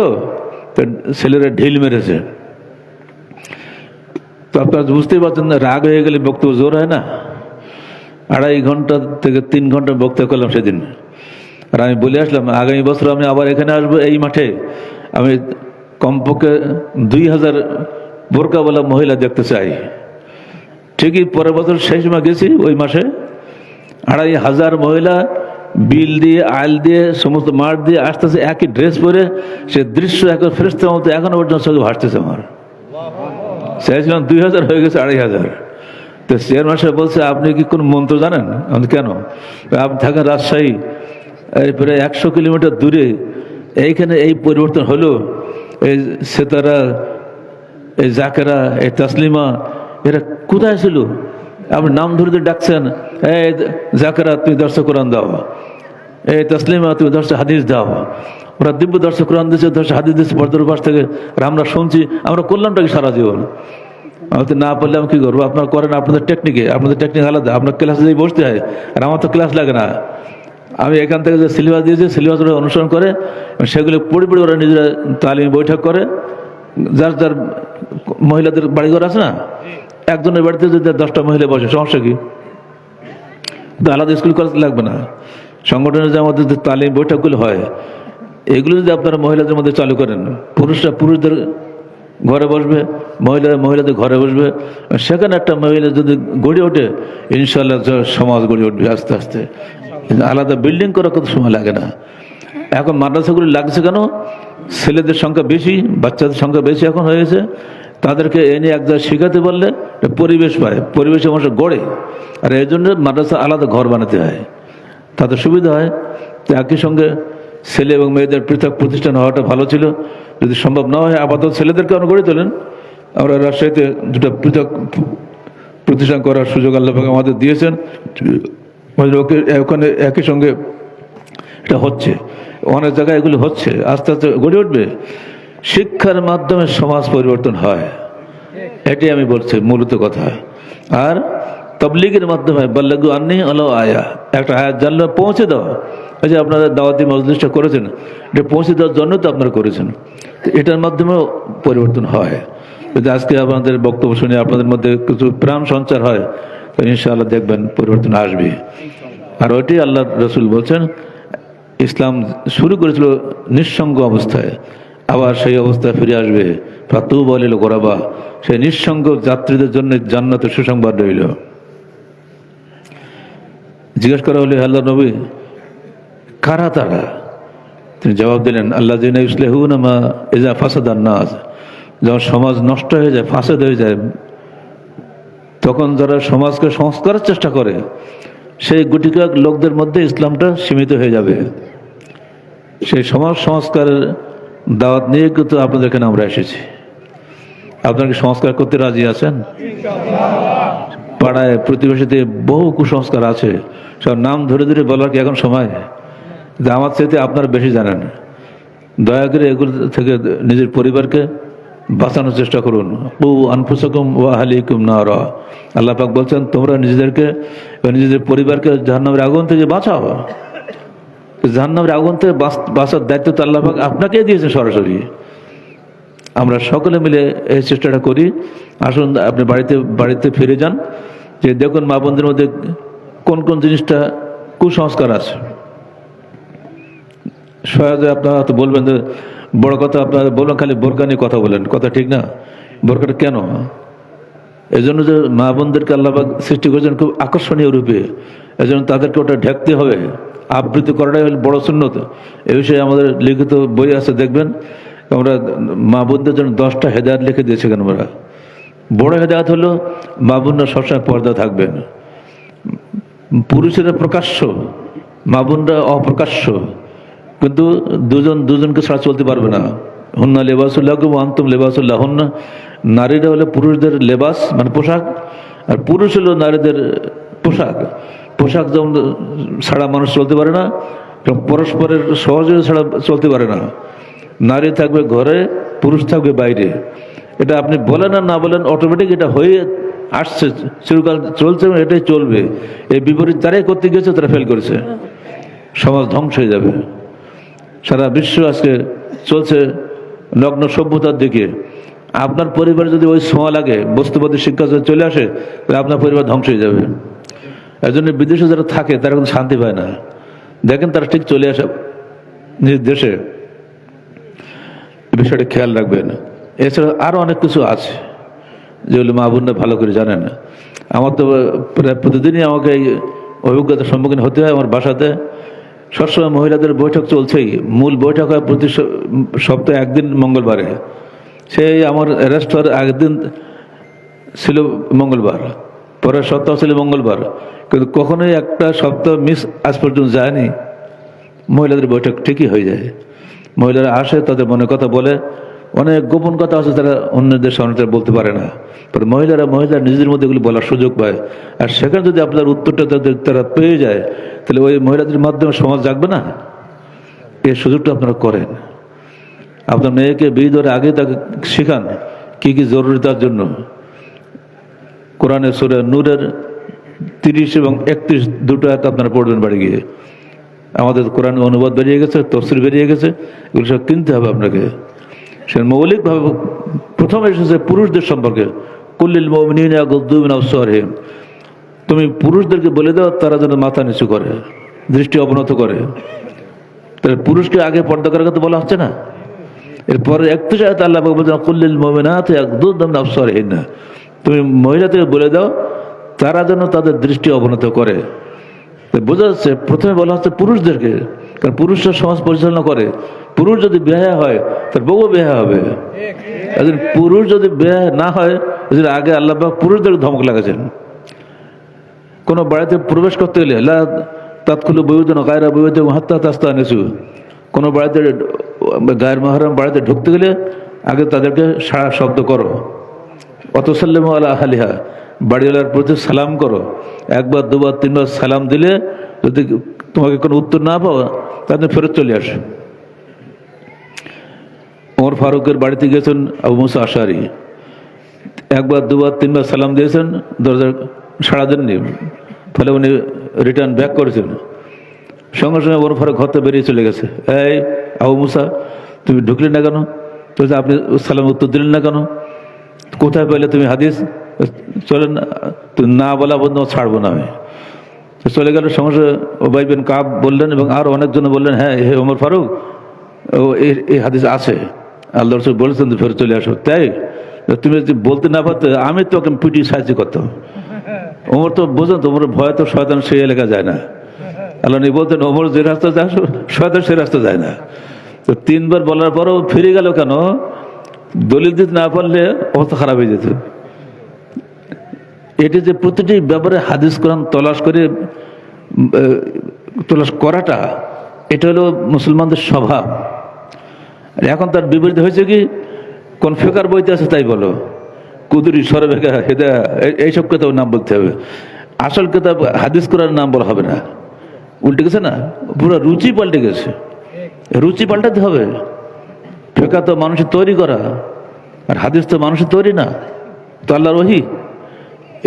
তো ছেলেরা ঢিল মেরেছে। তো আপনারা বুঝতেই পারছেন না, রাগ হয়ে গেলে বক্তব্য জোর হয় না। 2.5 ঘন্টা থেকে 3 ঘন্টা বক্তব্য করলাম সেদিন। আর আমি বলে আসলাম, আগামী বছর আমি আবার এখানে আসবো, এই মাঠে আমি কমপক্ষে 2000 বোরকাওয়ালা মহিলা দেখতে চাই। ঠিকই পরের বছর সেই সময় গেছি, ওই মাসে 2500 মহিলা বিল দিয়ে আইল দিয়ে সমস্ত মাঠ দিয়ে আসতেছে, একই ড্রেস পরে। সে দৃশ্য এখন ফেরেশতার মতো এখনো পর্যন্ত সব ভাসতেছে আমার। চাইছিলাম 2000, হয়ে গেছে 2500। তো চেয়ারম্যান সাহেব বলছে, আপনি কি কোনো মন্ত্র জানেন? আমি কেন? আপনি থাকেন রাজশাহী, প্রায় 100 কিলোমিটার দূরে, এইখানে এই পরিবর্তন হলো। এই সেতারা, এই জাকেরা, এই তাসলিমা, এরা কোথায় ছিল? আপনি নাম ধরে ডাকছেন, এই জাকেরা তুমি দর্শক কোরআন দাও, এই তাসলিমা তুমি দর্শক হাদিস দাও। ওরা দিব্য দর্শক কোরআন দিচ্ছে, দর্শক হাদিস দিচ্ছে পর্দার পাশ থেকে, আর আমরা শুনছি। আমরা করলামটা কি সারা জীবন? আমি তো না পারলে আমি কি করবো? আপনারা করেন আপনাদের টেকনিকে, আপনাদের টেকনিক আলাদা, আপনার ক্লাসে যেয়ে বসতে হয়, আর আমার তো ক্লাস লাগে না। আমি এখান থেকে যে সিলেবাস দিয়েছি, সিলেবাস ওরা অনুসরণ করে, সেগুলো পড়ে ওরা নিজেরা তালিম বৈঠক করে। যার যার মহিলাদের বাড়িঘর আছে না, একজনের বাড়িতে যদি 10টা মহিলা বসে, সমস্যা কি? আলাদা স্কুল কলেজ লাগবে না। সংগঠনের যে আমাদের যে তালিম বৈঠকগুলো হয়, এগুলো যদি আপনারা মহিলাদের মধ্যে চালু করেন, পুরুষরা পুরুষদের ঘরে বসবে, মহিলারা মহিলাদের ঘরে বসবে, সেখানে একটা মহিলা যদি গড়ে ওঠে, ইনশাল্লাহ সমাজ গড়ে উঠবে আস্তে আস্তে। আলাদা বিল্ডিং করার কত সময় লাগে না। এখন মাদ্রাসাগুলি লাগছে কেন? ছেলেদের সংখ্যা বেশি, বাচ্চাদের সংখ্যা বেশি এখন হয়েছে। তাদেরকে এনে এক জায়গায় শেখাতে পারলে পরিবেশ পায়, পরিবেশে মানুষ গড়ে। আর এই জন্য মাদ্রাসা আলাদা ঘর বানাতে হয়, তাতে সুবিধা হয়। তো একই সঙ্গে ছেলে এবং মেয়েদের পৃথক প্রতিষ্ঠান হওয়াটা ভালো ছিল। যদি সম্ভব না হয়, আপাতত ছেলেদেরকে আমরা গড়ে তোলেন। আমরা রাজশাহীতে 2টা পৃথক প্রতিষ্ঠান করার সুযোগ আল্লাহ পাক আমাদের দিয়েছেন। ওখানে একই সঙ্গে এটা হচ্ছে, অনেক জায়গায় এগুলো হচ্ছে, আস্তে আস্তে গড়ে উঠবে। শিক্ষার মাধ্যমে সমাজ পরিবর্তন হয়, এটাই আমি বলছি মূলত কথা। আর তাবলীগের মাধ্যমে বাল্লাগু আন্নী আলো আয়া, একটা আয়াত জানলে পৌঁছে দেওয়া। এই যে আপনারা দাওয়াতি মজলিসটা করেছেন, এটা পৌঁছে দেওয়ার জন্য তো আপনারা করেছেন। তো এটার মাধ্যমেও পরিবর্তন হয়। যদি আজকে আপনাদের বক্তব্য শুনে আপনাদের মধ্যে কিছু প্রাণ সঞ্চার হয়, তো ইনশাআল্লাহ দেখবেন পরিবর্তন আসবে। আর ওইটাই আল্লাহ রসুল বলছেন, ইসলাম শুরু করেছিল নিঃসঙ্গ অবস্থায়, আবার সেই অবস্থায় ফিরে আসবে। ফাতু বলিল গোরাবা, সেই নিঃসঙ্গ যাত্রীদের জন্য জান্নাতের সুসংবাদ রইল। জিজ্ঞেস করা হলে আল্লাহ নবী কারা তারা? তিনি জবাব দিলেন, আল্লাহ যিনি ইসলাহুনা মা ইজা ফাসাদান নাস, যখন সমাজ নষ্ট হয়ে যায়, ফাসাদ হয়ে যায়, তখন যারা সমাজকে সংস্কারের চেষ্টা করে, সেই গুটিকয়েক লোকদের মধ্যে ইসলামটা সীমিত হয়ে যাবে। সেই সমাজ সংস্কারের দাওয়াত নিয়ে কিন্তু আপনাদের এখানে আমরা এসেছি। আপনারা কি সংস্কার করতে রাজি আছেন? পাড়ায় প্রতিবেশীতে বহু কুসংস্কার আছে, সব নাম ধরে ধরে বলার কি এখন সময়? যে আমার চাইতে আপনারা বেশি জানেন। দয়া করে এগুলো থেকে নিজের পরিবারকে বাঁচানোর চেষ্টা করুন। ও আনফুসাকুম ওয়া আহলিকুম নারা, আল্লাহ পাক বলছেন তোমরা নিজেদেরকে নিজেদের পরিবারকে জাহান্নামের আগুন থেকে বাঁচাও। জাহান্নামের আগুন থেকে বাঁচার দায়িত্ব তো আল্লাহ পাক আপনাকেই দিয়েছে সরাসরি। আমরা সকলে মিলে এই চেষ্টাটা করি। আসুন আপনি বাড়িতে ফিরে যান, যে দেখুন মা বোনদের মধ্যে কোন কোন জিনিসটা কুসংস্কার আছে। সহজে আপনারা তো বলবেন যে বড় কথা আপনারা বলবেন, খালি বোরকা নিয়ে কথা বলেন, কথা ঠিক না। বোরকাটা কেন? এই জন্য যে মা বোনদেরকে আল্লাহ পাক সৃষ্টি করেছেন খুব আকর্ষণীয় রূপে, এই জন্য তাদেরকে ওটা ঢাকতে হবে, আবৃত্তি করাটাই হল বড় সুন্নত। এ বিষয়ে আমাদের লিখিত বই আছে, দেখবেন। আমরা মা বোনদের জন্য 10টা হেদায়েত লিখে দিয়েছি। কেন আমরা বড় হেদায়েত হলো মা বোনরা সবসময় পর্দা থাকবেন। পুরুষেরা প্রকাশ্য, মা বোনরা অপ্রকাশ্য, কিন্তু দুজনকে ছাড়া চলতে পারবে না। হুন্না লেবাসুল্লাহ আনতুম লেবাসুল্লাহ হুন্না, নারীরা হলো পুরুষদের লেবাস মানে পোশাক, আর পুরুষ হলো নারীদের পোশাক। পোশাক যেমন ছাড়া মানুষ চলতে পারে না, পরস্পরের সহযোগিতা ছাড়া চলতে পারে না। নারী থাকবে ঘরে, পুরুষ থাকবে বাইরে। এটা আপনি বলেন আর না বলেন, অটোমেটিক এটা হয়ে আসছে, চিরকাল চলছে, এটাই চলবে। এই বিপরীত তারাই করতে গেছে, তারা ফেল করেছে, সমাজ ধ্বংস হয়ে যাবে। সারা বিশ্ব আজকে চলছে নগ্ন সভ্যতার দিকে। আপনার পরিবারে যদি ওই ছোঁয়া লাগে, বস্তুবাদী শিক্ষা যদি চলে আসে, তাহলে আপনার পরিবার ধ্বংস হয়ে যাবে। এর জন্য বিদেশে যারা থাকে তারা কিন্তু শান্তি পায় না। দেখেন তারা ঠিক চলে আসে নিজ দেশে, বিষয়টা খেয়াল রাখবেন। এছাড়া আরও অনেক কিছু আছে যেগুলো মা বোনরা ভালো করে জানেন। আমার তো প্রায় প্রতিদিনই আমাকে এই অভিজ্ঞতার সম্মুখীন হতে হয়। আমার বাসাতে সবসময় মহিলাদের বৈঠক চলছেই। মূল বৈঠক হয় প্রতি সপ্তাহে একদিন মঙ্গলবারে। সেই আমার অ্যারেস্ট হওয়ার আগের দিন ছিল মঙ্গলবার, পরের সপ্তাহ ছিল মঙ্গলবার, কিন্তু কখনোই একটা সপ্তাহ মিস আজ পর্যন্ত যায়নি। মহিলাদের বৈঠক ঠিকই হয়ে যায়। মহিলারা আসে, তাদের মনে কথা বলে। অনেক গোপন কথা আছে তারা অন্যদের সামনে বলতে পারে না, তবে মহিলারা নিজেদের মধ্যে এগুলো বলার সুযোগ পায়। আর সেখানে যদি আপনার উত্তরটা তারা পেয়ে যায়, তাহলে ওই মহিলাদের মাধ্যমে সমাজ জাগবে না। এই সুযোগটা আপনারা করেন। আপনার মেয়েকে বিয়ে দেওয়ার আগে তাকে শেখান কি কি জরুরি তার জন্য। কোরআনে সূরা নূরের 30 এবং 31 দুটো আয়াত আপনারা পড়বেন বাড়ি গিয়ে। আমাদের কোরআন অনুবাদ বেরিয়ে গেছে, তফসির বেরিয়ে গেছে, এগুলো সব কিনতে হবে আপনাকে। সে মৌলিকভাবে প্রথমে এসেছে পুরুষদের সম্পর্কে, কুল্লিল মুমিনিনা ইয়াগুদ্দু মিন আবসারিহিম, তুমি পুরুষদেরকে বলে দাও তারা যেন মাথা নিচু করে, দৃষ্টি অবনত করে। তাহলে পুরুষকে আগে পর্দা করার কথা বলা হচ্ছে না। এরপরে 31 আয়াত আল্লাহ বলছেন কুল্লিল মুমিনাতি ইয়াগুদ্দু মিন আবসারিহিন্না, তুমি মহিলাদেরকে বলে দাও তারা যেন তাদের দৃষ্টি অবনত করে। বোঝা যাচ্ছে প্রথমে বলা হচ্ছে পুরুষদেরকে, কারণ পুরুষরা সমাজ পরিচালনা করে। পুরুষ যদি বেহায়া হয় তার বউ বেহায়া হবে। একজন পুরুষ যদি বেহায়া না হয়, আগে আল্লাহ পাক পুরুষদের ধমক লাগাচ্ছেন। কোনো বাড়িতে প্রবেশ করতে গেলে লা তাদখুলু বুয়ুতান গায়রা বুয়ুতিকুম হাত্তা তাস্তানিসু, কোনো বাড়িতে গায়ের মাহরাম বাড়িতে ঢুকতে গেলে আগে তাদেরকে সারা শব্দ করো। ওয়াতুসাল্লিমু আলা আহলিহা, বাড়িওয়ালার প্রতি সালাম করো। একবার দুবার তিনবার সালাম দিলে যদি তোমাকে কোনো উত্তর না পাও তাহলে ফেরত চলে আসে। ওমর ফারুকের বাড়িতে গিয়েছেন আবু মুসা আশআরী, একবার দুবার তিনবার সালাম দিয়েছেন, দরজা সাড়া দেননি, ফলে উনি রিটার্ন ব্যাক করেছেন। সঙ্গে সঙ্গে ওমর ফারুক ঘর থেকে বেরিয়ে চলে গেছে। এই আবু মুসা, তুমি ঢুকলে না কেন? তো আপনি সালাম উত্তর দিলেন না কেন? কোথায় পেলে তুমি হাদিস? চলেন তুমি না বলা বন্ধু ছাড়বো না আমি। চলে গেল। সমস্যা উবাই বিন কাব বললেন এবং আরো অনেকজন বললেন, হ্যাঁ হে ওমর ফারুক, এই হাদিস আছে, আল্লাহ রাসূল বলেছেন ফেরত চলে আসো। তাই তুমি যদি বলতে না পারতে আমি তো ওকে পিটি সাহায্য করতাম। ওমর তো বোঝেন তো, ওমর ভয় তো শয়তান সেই এলাকা যায় না। আল্লাহ নবী বলতেন ওমর যে রাস্তা যায় শয়তান সে রাস্তা যায় না। তো 3 বার বলার পরও ফিরে গেল কেন? দলিল দিতে না পারলে অবস্থা খারাপ হয়ে যেত। এটি যে প্রতিটি ব্যাপারে হাদিস কোরআন তলাশ করাটা, এটা হলো মুসলমানদের স্বভাব। এখন তার বিপরীত হয়েছে কি, কোন ফেকার বইতে আছে তাই বলো, কুদুরি, সরবেকা, হেদায়া, এইসব কেতাব নাম বলতে হবে। আসল কেতাব হাদিস কোরআন নাম বলা হবে না। উল্টে গেছে না, পুরো রুচি পাল্টে গেছে। রুচি পাল্টাতে হবে। ফেকা তো মানুষের তৈরি করা, আর হাদিস তো মানুষের তৈরি না, তো আল্লাহর ওহী,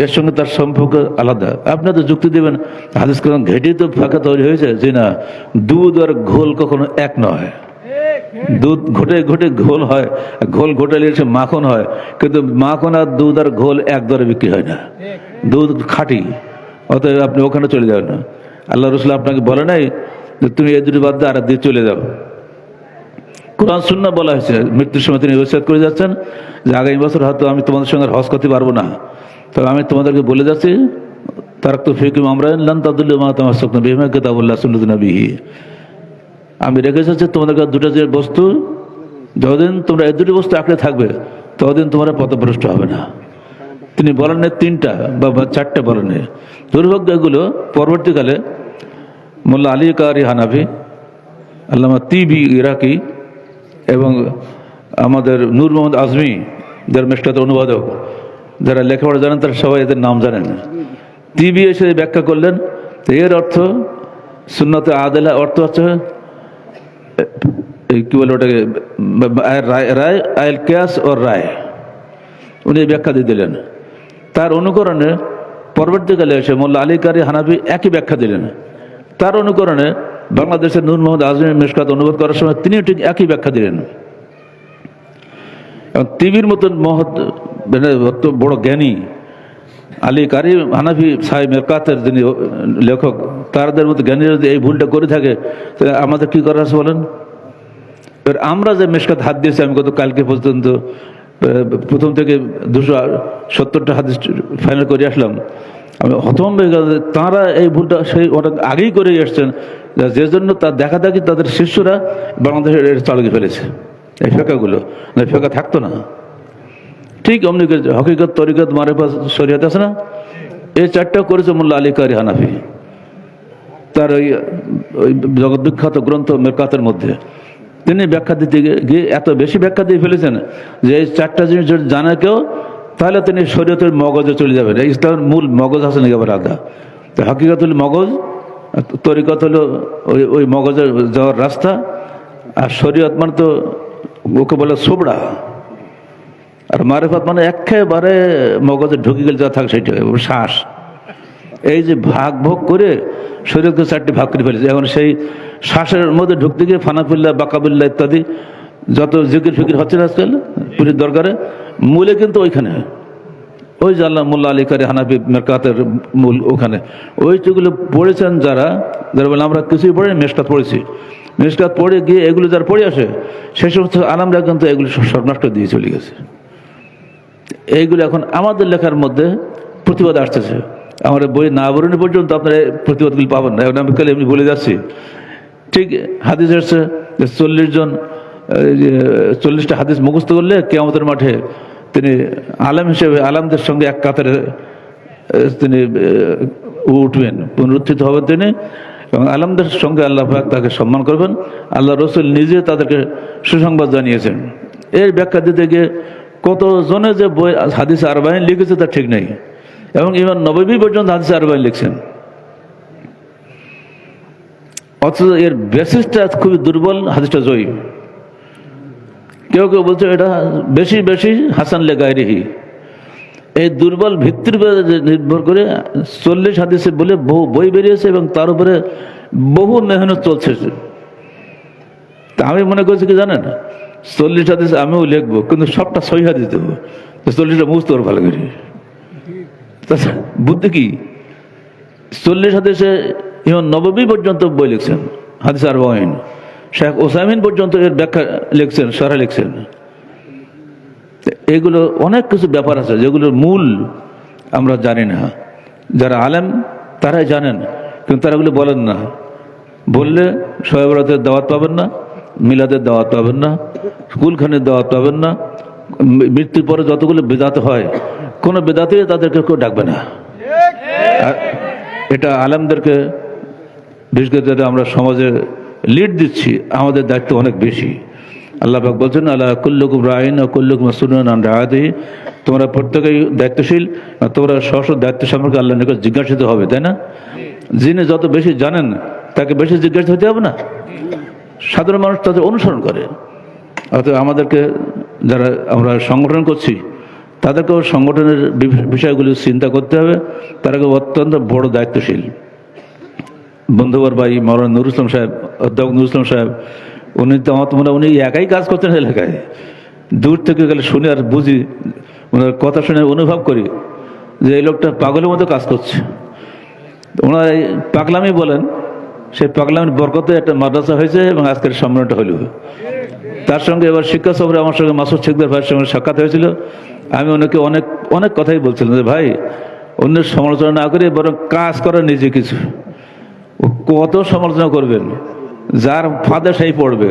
এর সঙ্গে তার সম্পর্ক আলাদা। আপনি তো যুক্তি দেবেন হাদিস কোরআন ঘেটেই তো ফাঁকা তৈরি হয়েছে, যে না দুধ আর ঘোল কখনো এক নয়। দুধ ঘটে ঘটে ঘোল হয়, ঘোল ঘটালে সে মাখন হয়, কিন্তু মাখন আর দুধ আর ঘোল এক দরে বিক্রি হয় না। দুধ খাঁটি, অতএব আপনি ওখানে চলে যাবেন না। আল্লাহ রসুল আপনাকে বলে নাই যে তুমি এই দুটি বাদ দিয়ে আর দিয়ে চলে যাও। কোরআন সুন্নাহ বলা হয়েছে। মৃত্যুর সময় তিনি ওসিয়ত করে যাচ্ছেন যে আগামী বছর হয়তো আমি তোমাদের সঙ্গে হজ করতে পারবো না, তবে আমি তোমাদেরকে বলে যাচ্ছি, তারাকতু ফীকুম আমরান লান তাদুল্লু মা তামাসসাকতুম বিহিমা কিতাবুল্লাহ সুন্নাতুন নবিহি। আমি রেখে যাচ্ছি তোমাদের কাছে দুটো যে বস্তু, যতদিন তোমরা এই দুটি বস্তু আঁকড়ে থাকবে ততদিন তোমরা পথভ্রষ্ট হবে না। তিনি বলেন 3টা বা 4টা বলেন। দুর্ভাগ্য এগুলো পরবর্তীকালে মোল্লা আলী কারি হানাফি, আল্লামা তিবি ইরাকি এবং আমাদের নূর মোহাম্মদ আজমি, যারা মেশকাতের অনুবাদক, যারা লেখাপড়া জানেন তারা সবাই এদের নাম জানেন। তিবি এসে ব্যাখ্যা করলেন, এর অর্থ সুন্নতে আদেলা অর্থ হচ্ছে কি বলে ওটাকে, রায় আইল কেয়াস ও রায়। উনি ব্যাখ্যা দিয়ে দিলেন। তার অনুকরণে পরবর্তীকালে এসে মোল্লা আলী কারি হানাফি একই ব্যাখ্যা দিলেন। তার অনুকরণে বাংলাদেশের নূর মোহাম্মদ আজমি মেশকাত অনুবাদ করার সময় তিনিও ঠিক একই ব্যাখ্যা দিলেন। এবং তিবির মতন বড় জ্ঞানী আলী কারি হানাফি সাহেব মেরকাতের যিনি লেখক, তাদের মতো জ্ঞানীরা যদি এই ভুলটা করে থাকে, তাহলে আমাদের কি করা আছে বলেন? এবার আমরা যে মেশকাত হাত দিয়েছি, আমি গত কালকে পর্যন্ত প্রথম থেকে 270টা হাদিস ফাইনাল করে আসলাম। আমি হতভম্ব হয়ে গেল, তাঁরা এই ভুলটা সেই অনেক আগেই করে এসছেন, যে জন্য তার দেখা দেখি তাদের শিষ্যরা বাংলাদেশের চালকে ফেলেছে এই ফেকাগুলো। ফেকা থাকতো না। ঠিক অমনি হকিকত, তরিকত, মারিফাত, শরিয়ত আছে না, এই 4টাও করেছে মোল্লা আলী কারি হানাফি তার ওই জগৎ বিখ্যাত গ্রন্থ মেরকাতের মধ্যে। তিনি ব্যাখ্যা দিতে গিয়ে এত বেশি ব্যাখ্যা দিয়ে ফেলেছেন যে এই 4টা জিনিস যদি জানে কেউ, তাহলে তিনি শরীয়তের মগজে চলে যাবেন। ইসলামের মূল মগজ আছে নাকি আবার আলাদা। তো হকিকত হলো মগজ, তরিকত হলো ওই মগজের যাওয়ার রাস্তা, আর শরীয়ত মানে তো ওকে বলে সোবড়া, আর মারিফাত মানে একেবারে মগজে ঢুকে গেলে যা থাকে সেটা শ্বাস। এই যে ভাগ ভোগ করে শরীরকে 4টি ভাগ করে ফেলেছে। এখন সেই শ্বাসের মধ্যে ঢুকতে গিয়ে ফানাফিল্লা, বাকাবিল্লা ইত্যাদি যত জিকির ফিকির হচ্ছে না আজকাল পুরীর দরকারে, মূলে কিন্তু ওইখানে ওই যে আল্লাহ মোল্লা আলী কারি হানাফি মেরকাতের মূল ওখানে। ওইগুলো পড়েছেন যারা বলে আমরা কিছুই পড়ে মেশকাত পড়েছি, মেশকাত পড়ে গিয়ে এগুলো যারা পড়ে আসে সেই সমস্ত আলামরা কিন্তু এগুলো সর্বনাষ্ট দিয়ে চলে গেছে। এইগুলো এখন আমাদের লেখার মধ্যে প্রতিবাদ আসতেছে। আমার বই না বরণী পর্যন্ত আপনারা প্রতিবাদগুলি পাবেন না। এখন আমি কালে এমনি বলে যাচ্ছি। ঠিক হাদিস আসছে যে 40টা হাদিস মুখস্থ করলে কিয়ামতের মাঠে তিনি আলেম হিসেবে আলেমদের সঙ্গে এক কাতারে তিনি উঠবেন, পুনরুত্থিত হবেন তিনি, এবং আলেমদের সঙ্গে আল্লাহ পাক তাকে সম্মান করবেন। আল্লাহ রসুল নিজে তাদেরকে সুসংবাদ জানিয়েছেন। এর ব্যাখ্যা দিতে গিয়ে কত জনে যে বই হাদিস আরবাইন লিখেছে তা ঠিক নেই, এবং ইমাম নববী পর্যন্ত হাদিস আরবাইন লিখছেন, অথচ এর বেসিসটা খুবই দুর্বল, হাদিসটা জয়ীফ। কেউ কেউ বলছে এটা বেশি বেশি হাসান লে গায়রিহি। এই দুর্বল ভিত্তির উপরে নির্ভর করে 40 হাদিসে বলে বহু বই বেরিয়েছে, এবং তার উপরে বহু মেহনত চলছে। তা আমি মনে করছি কি জানেন, 40 হাদিস আমিও লিখবো, কিন্তু সবটা সহি হাদিস দেবো, 40টা মুখস্থ করে ভালো করি। বুদ্ধি কি, 40 হাদিসে ইমাম নববী পর্যন্ত বই লিখছেন, হাদিস আরবাইন। শেখ ওসাইমিন পর্যন্ত এর ব্যাখ্যা লিখছেন, সারা লিখছেন। এগুলো অনেক কিছু ব্যাপার আছে যেগুলোর মূল আমরা জানি না। যারা আলেম তারাই জানেন, কিন্তু তারা এগুলো বলেন না। বললে শবে বরাতের দাওয়াত পাবেন না, মিলাদের দাওয়াত পাবেন না, কুলখানির দাওয়াত পাবেন না। মৃত্যুর পরে যতগুলো বেদাত হয়, কোনো বেদাতে তাদেরকে কেউ ডাকবে না। আর এটা আলেমদেরকে, বিশেষ করে যারা আমরা সমাজে লিড দিচ্ছি, আমাদের দায়িত্ব অনেক বেশি। আল্লাহ পাক বলছেন, আল্লাহ কুল্লুকুম রাইন ওয়া কুল্লুকুম মাসউলুন আন রাআতিহি, তোমরা প্রত্যেকেই দায়িত্বশীল, তোমরা স্ব দায়িত্ব সম্পর্কে আল্লাহর নিকট জিজ্ঞাসিত হবে, তাই না? যিনি যত বেশি জানেন তাকে বেশি জিজ্ঞাসা হতে হবে না? সাধারণ মানুষ তাদের অনুসরণ করে। অর্থাৎ আমাদেরকে যারা আমরা সংগঠন করছি, তাদেরকেও সংগঠনের বিষয়গুলি চিন্তা করতে হবে। তারা অত্যন্ত বড় দায়িত্বশীল। বন্ধুবর ভাই মাওলানা নুরুল ইসলাম সাহেব, অধ্যাপক নুরুল ইসলাম সাহেব, উনি তো আমার মনে হয় উনি একাই কাজ করতেন এলাকায়। দূর থেকে গেলে শুনে আর বুঝি, ওনার কথা শুনে অনুভব করি যে এই লোকটা পাগলের মতো কাজ করছে। ওনার এই পাগলামি বলেন, সেই পাগলামির বরকতে একটা মাদ্রাসা হয়েছে এবং আজকের সম্মেলনটা হইল। তার সঙ্গে এবার শিক্ষা সফরে আমার সঙ্গে মাসুদ শেখদের ভাইয়ের সঙ্গে সাক্ষাৎ হয়েছিল। আমি ওনাকে অনেক অনেক কথাই বলছিলাম যে ভাই, অন্যের সমালোচনা না করে বরং কাজ করেন নিজে কিছু। কত সমালোচনা করবেন, যার ফাঁদে সেই পড়বে,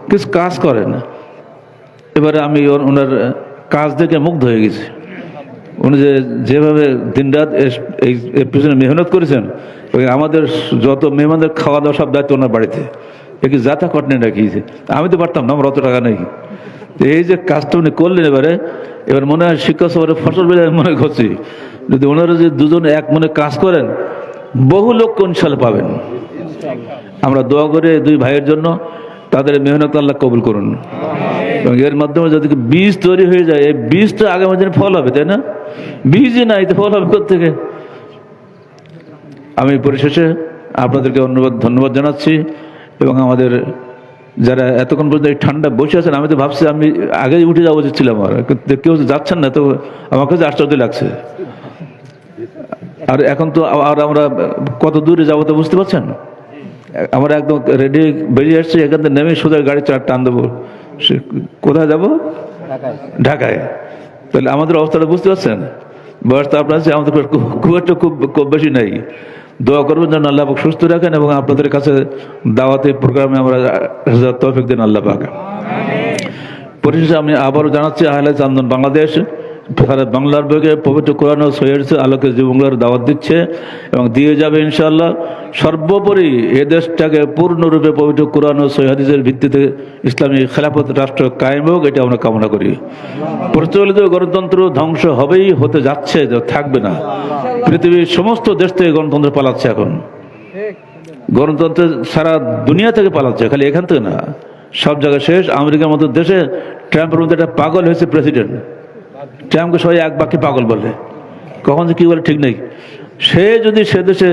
কিছু কাজ করেন। এবারে আমি ওনার কাজ দেখে মুগ্ধ হয়ে গেছি। উনি যেভাবে দিনরাত এই পিছনে মেহনত করেছেন, আমাদের যত মেহমানদের খাওয়া দাওয়া সব দায়িত্ব ওনার বাড়িতে। এ কি যাতা কটনে রাখিয়েছে, আমি তো পারতাম না, আমার অত টাকা নেই। এই যে কাজটা উনি করলেন, এবার মনে হয় শিক্ষা সফরে ফসল বেড়ে মনে করছি, যদি ওনারা যে দুজন এক মনে কাজ করেন, বহু লোক ইনশাআল্লাহ পাবেন। আমরা দোয়া করে দুই ভাইয়ের জন্য, তাদের মেহনত আল্লাহ কবুল করুন। এবং এর মাধ্যমে যদি বীজ তৈরি হয়ে যায়, এই বীজটা আগামী দিনে ফল হবে, তাই না? বীজই নাই তো ফল হবে কোত্থেকে? আমি পরিশেষে আপনাদেরকে ধন্যবাদ জানাচ্ছি। এবং আমাদের যারা এতক্ষণ পর্যন্ত এই ঠান্ডা বসে আছেন, আমি তো ভাবছি আমি আগেই উঠে যাওয়া উচিত ছিলাম, আর কেউ যাচ্ছেন না, তো আমার কাছে আশ্চর্য লাগছে। আর এখন তো আর আমরা কত দূরে যাবো তো বুঝতে পারছেন। আমরা একদম রেডি বেরিয়ে আসছি, এখান থেকে নেমে সোজা গাড়ি টান দেবো। কোথায় যাব? ঢাকায়। তাহলে আমাদের অবস্থাটা বুঝতে পারছেন। বয়স তো আপনার আমাদের খুব একটা খুব বেশি নাই। দোয়া করবেন যেন আল্লাহ পাক সুস্থ রাখেন এবং আপনাদের কাছে দাওয়াতের প্রোগ্রামে আমরা তৌফিক দেন আল্লাহ পাক। পরিশেষে আমি আবারও জানাচ্ছি, আহলে চান্দন বাংলাদেশ সারা বাংলার বুকে পবিত্র কোরআন ও সহিহ আলোকে জীবনগুলোর দাওয়াত দিচ্ছে এবং দিয়ে যাবে ইনশাআল্লাহ। সর্বোপরি এ দেশটাকে পূর্ণরূপে পবিত্র কোরআন ও সহিহ হাদিসের ভিত্তিতে ইসলামী খেলাফত রাষ্ট্র কায়েম হোক, এটা আমরা কামনা করি। প্রচলিত গণতন্ত্র ধ্বংস হবেই, হতে যাচ্ছে, থাকবে না। পৃথিবীর সমস্ত দেশ থেকে গণতন্ত্র পালাচ্ছে এখন। গণতন্ত্র সারা দুনিয়া থেকে পালাচ্ছে, খালি এখান থেকে না, সব জায়গায় শেষ। আমেরিকার মতো দেশে ট্রাম্পের মধ্যে একটা পাগল হয়েছে প্রেসিডেন্ট। ট্রাম্পকে সবাই এক বাক্যে পাগল বলে, কখন যে কি বলে ঠিক নেই। সে যদি সে দেশে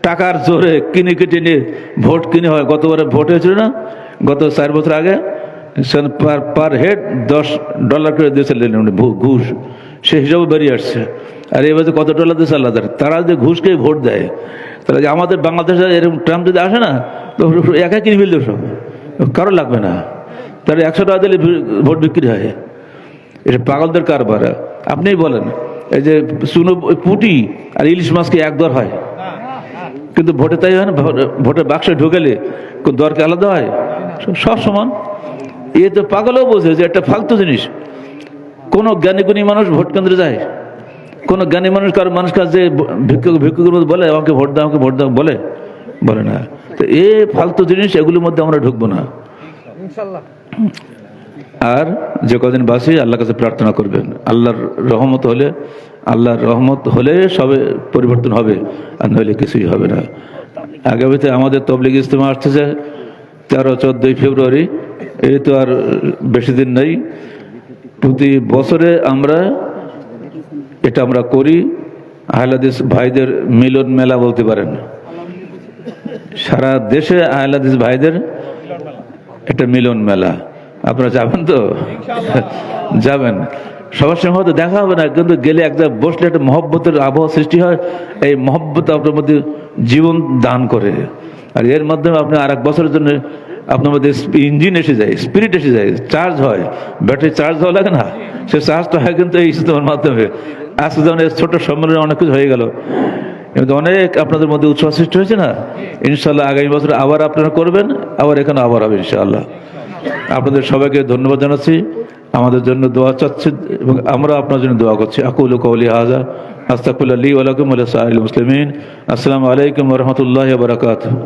টাকার জোরে কিনে কেটে নিয়ে ভোট কিনে হয়, গতবারে ভোট হয়েছিল না, গত 4 বছর আগে, পার হেড $10 করে দিয়েছিলেন ঘুষ, সে হিসাবে বেরিয়ে আসছে। আর এবার কত ডলার দিয়েছে আল্লাহ, তারা যদি ঘুষ খেয়ে ভোট দেয়, তাহলে আমাদের বাংলাদেশে এরকম ট্রাম্প যদি আসে না, তো একা কিনে ফেলবে, সব কারো লাগবে না। তাহলে $100 দিলে ভোট বিক্রি হয়। এটা পাগলদের কারবার। আপনিই বলেন, এই যে পুঁটি আর ইলিশ মাছকে এক দর হয়, কিন্তু ভোটে তাই হয় না? ভোটের বাক্সে ঢুকেলে দরকে আলাদা হয়, সব সমান। এ তো পাগলও বোঝে যে একটা ফালতু জিনিস। কোনো জ্ঞানীগুণী মানুষ ভোট কেন্দ্রে যায়? কোনো জ্ঞানী মানুষ কাছে ভিক্ষুকের মধ্যে বলে আমাকে ভোট দাও, আমাকে ভোট দাও, বলে না। তো এ ফালতু জিনিস, এগুলোর মধ্যে আমরা ঢুকবো না আর যে কদিন বাসি আল্লাহর কাছে প্রার্থনা করবেন। আল্লাহর রহমত হলে সবে পরিবর্তন হবে, আর নইলে কিছুই হবে না। আগামীতে আমাদের তবলিগ ইজতেমা আসতেছে 13-14 ফেব্রুয়ারি। এই তো আর বেশি দিন নেই। প্রতি বছরে আমরা করি। আহলে হাদিস ভাইদের মিলন মেলা বলতে পারেন। সারা দেশে আহলে হাদিস ভাইদের একটা মিলন মেলা। আপনারা যাবেন তো? যাবেন। সবার সঙ্গে হয়তো দেখা হবে না, কিন্তু গেলে এক জায়গায় বসলে একটা মহব্বতের আবহাওয়া সৃষ্টি হয়। এই মহব্বত আপনার মধ্যে জীবন দান করে, আর এর মাধ্যমে আপনি আর 1 বছরের জন্য আপনার মধ্যে ইঞ্জিন এসে যায়, স্পিরিট এসে যায়, চার্জ হয়। ব্যাটারি চার্জ হওয়া লাগে না, সে চার্জটা হয় কিন্তু এই ইজতেমার মাধ্যমে। আজকে যেমন ছোট সম্মেলনে অনেক কিছু হয়ে গেল। কিন্তু অনেক আপনাদের মধ্যে উৎসাহ সৃষ্টি হয়েছে না, ইনশাল্লাহ আগামী বছর আবার আপনারা করবেন, আবার এখানে আবার হবে ইনশাআল্লাহ। আপনাদের সবাইকে ধন্যবাদ জানাচ্ছি, আমাদের জন্য দোয়া চাচ্ছি এবং আমরা আপনার জন্য দোয়া করছি। আকুলু কওলি হাযা আস্তাগফিরুল্লাহ লি ওয়া লাকুম ওয়া লিসাইরিল মুসলিমিন। আসসালামু আলাইকুম ওয়া রাহমাতুল্লাহি ওয়া বারাকাতুহু।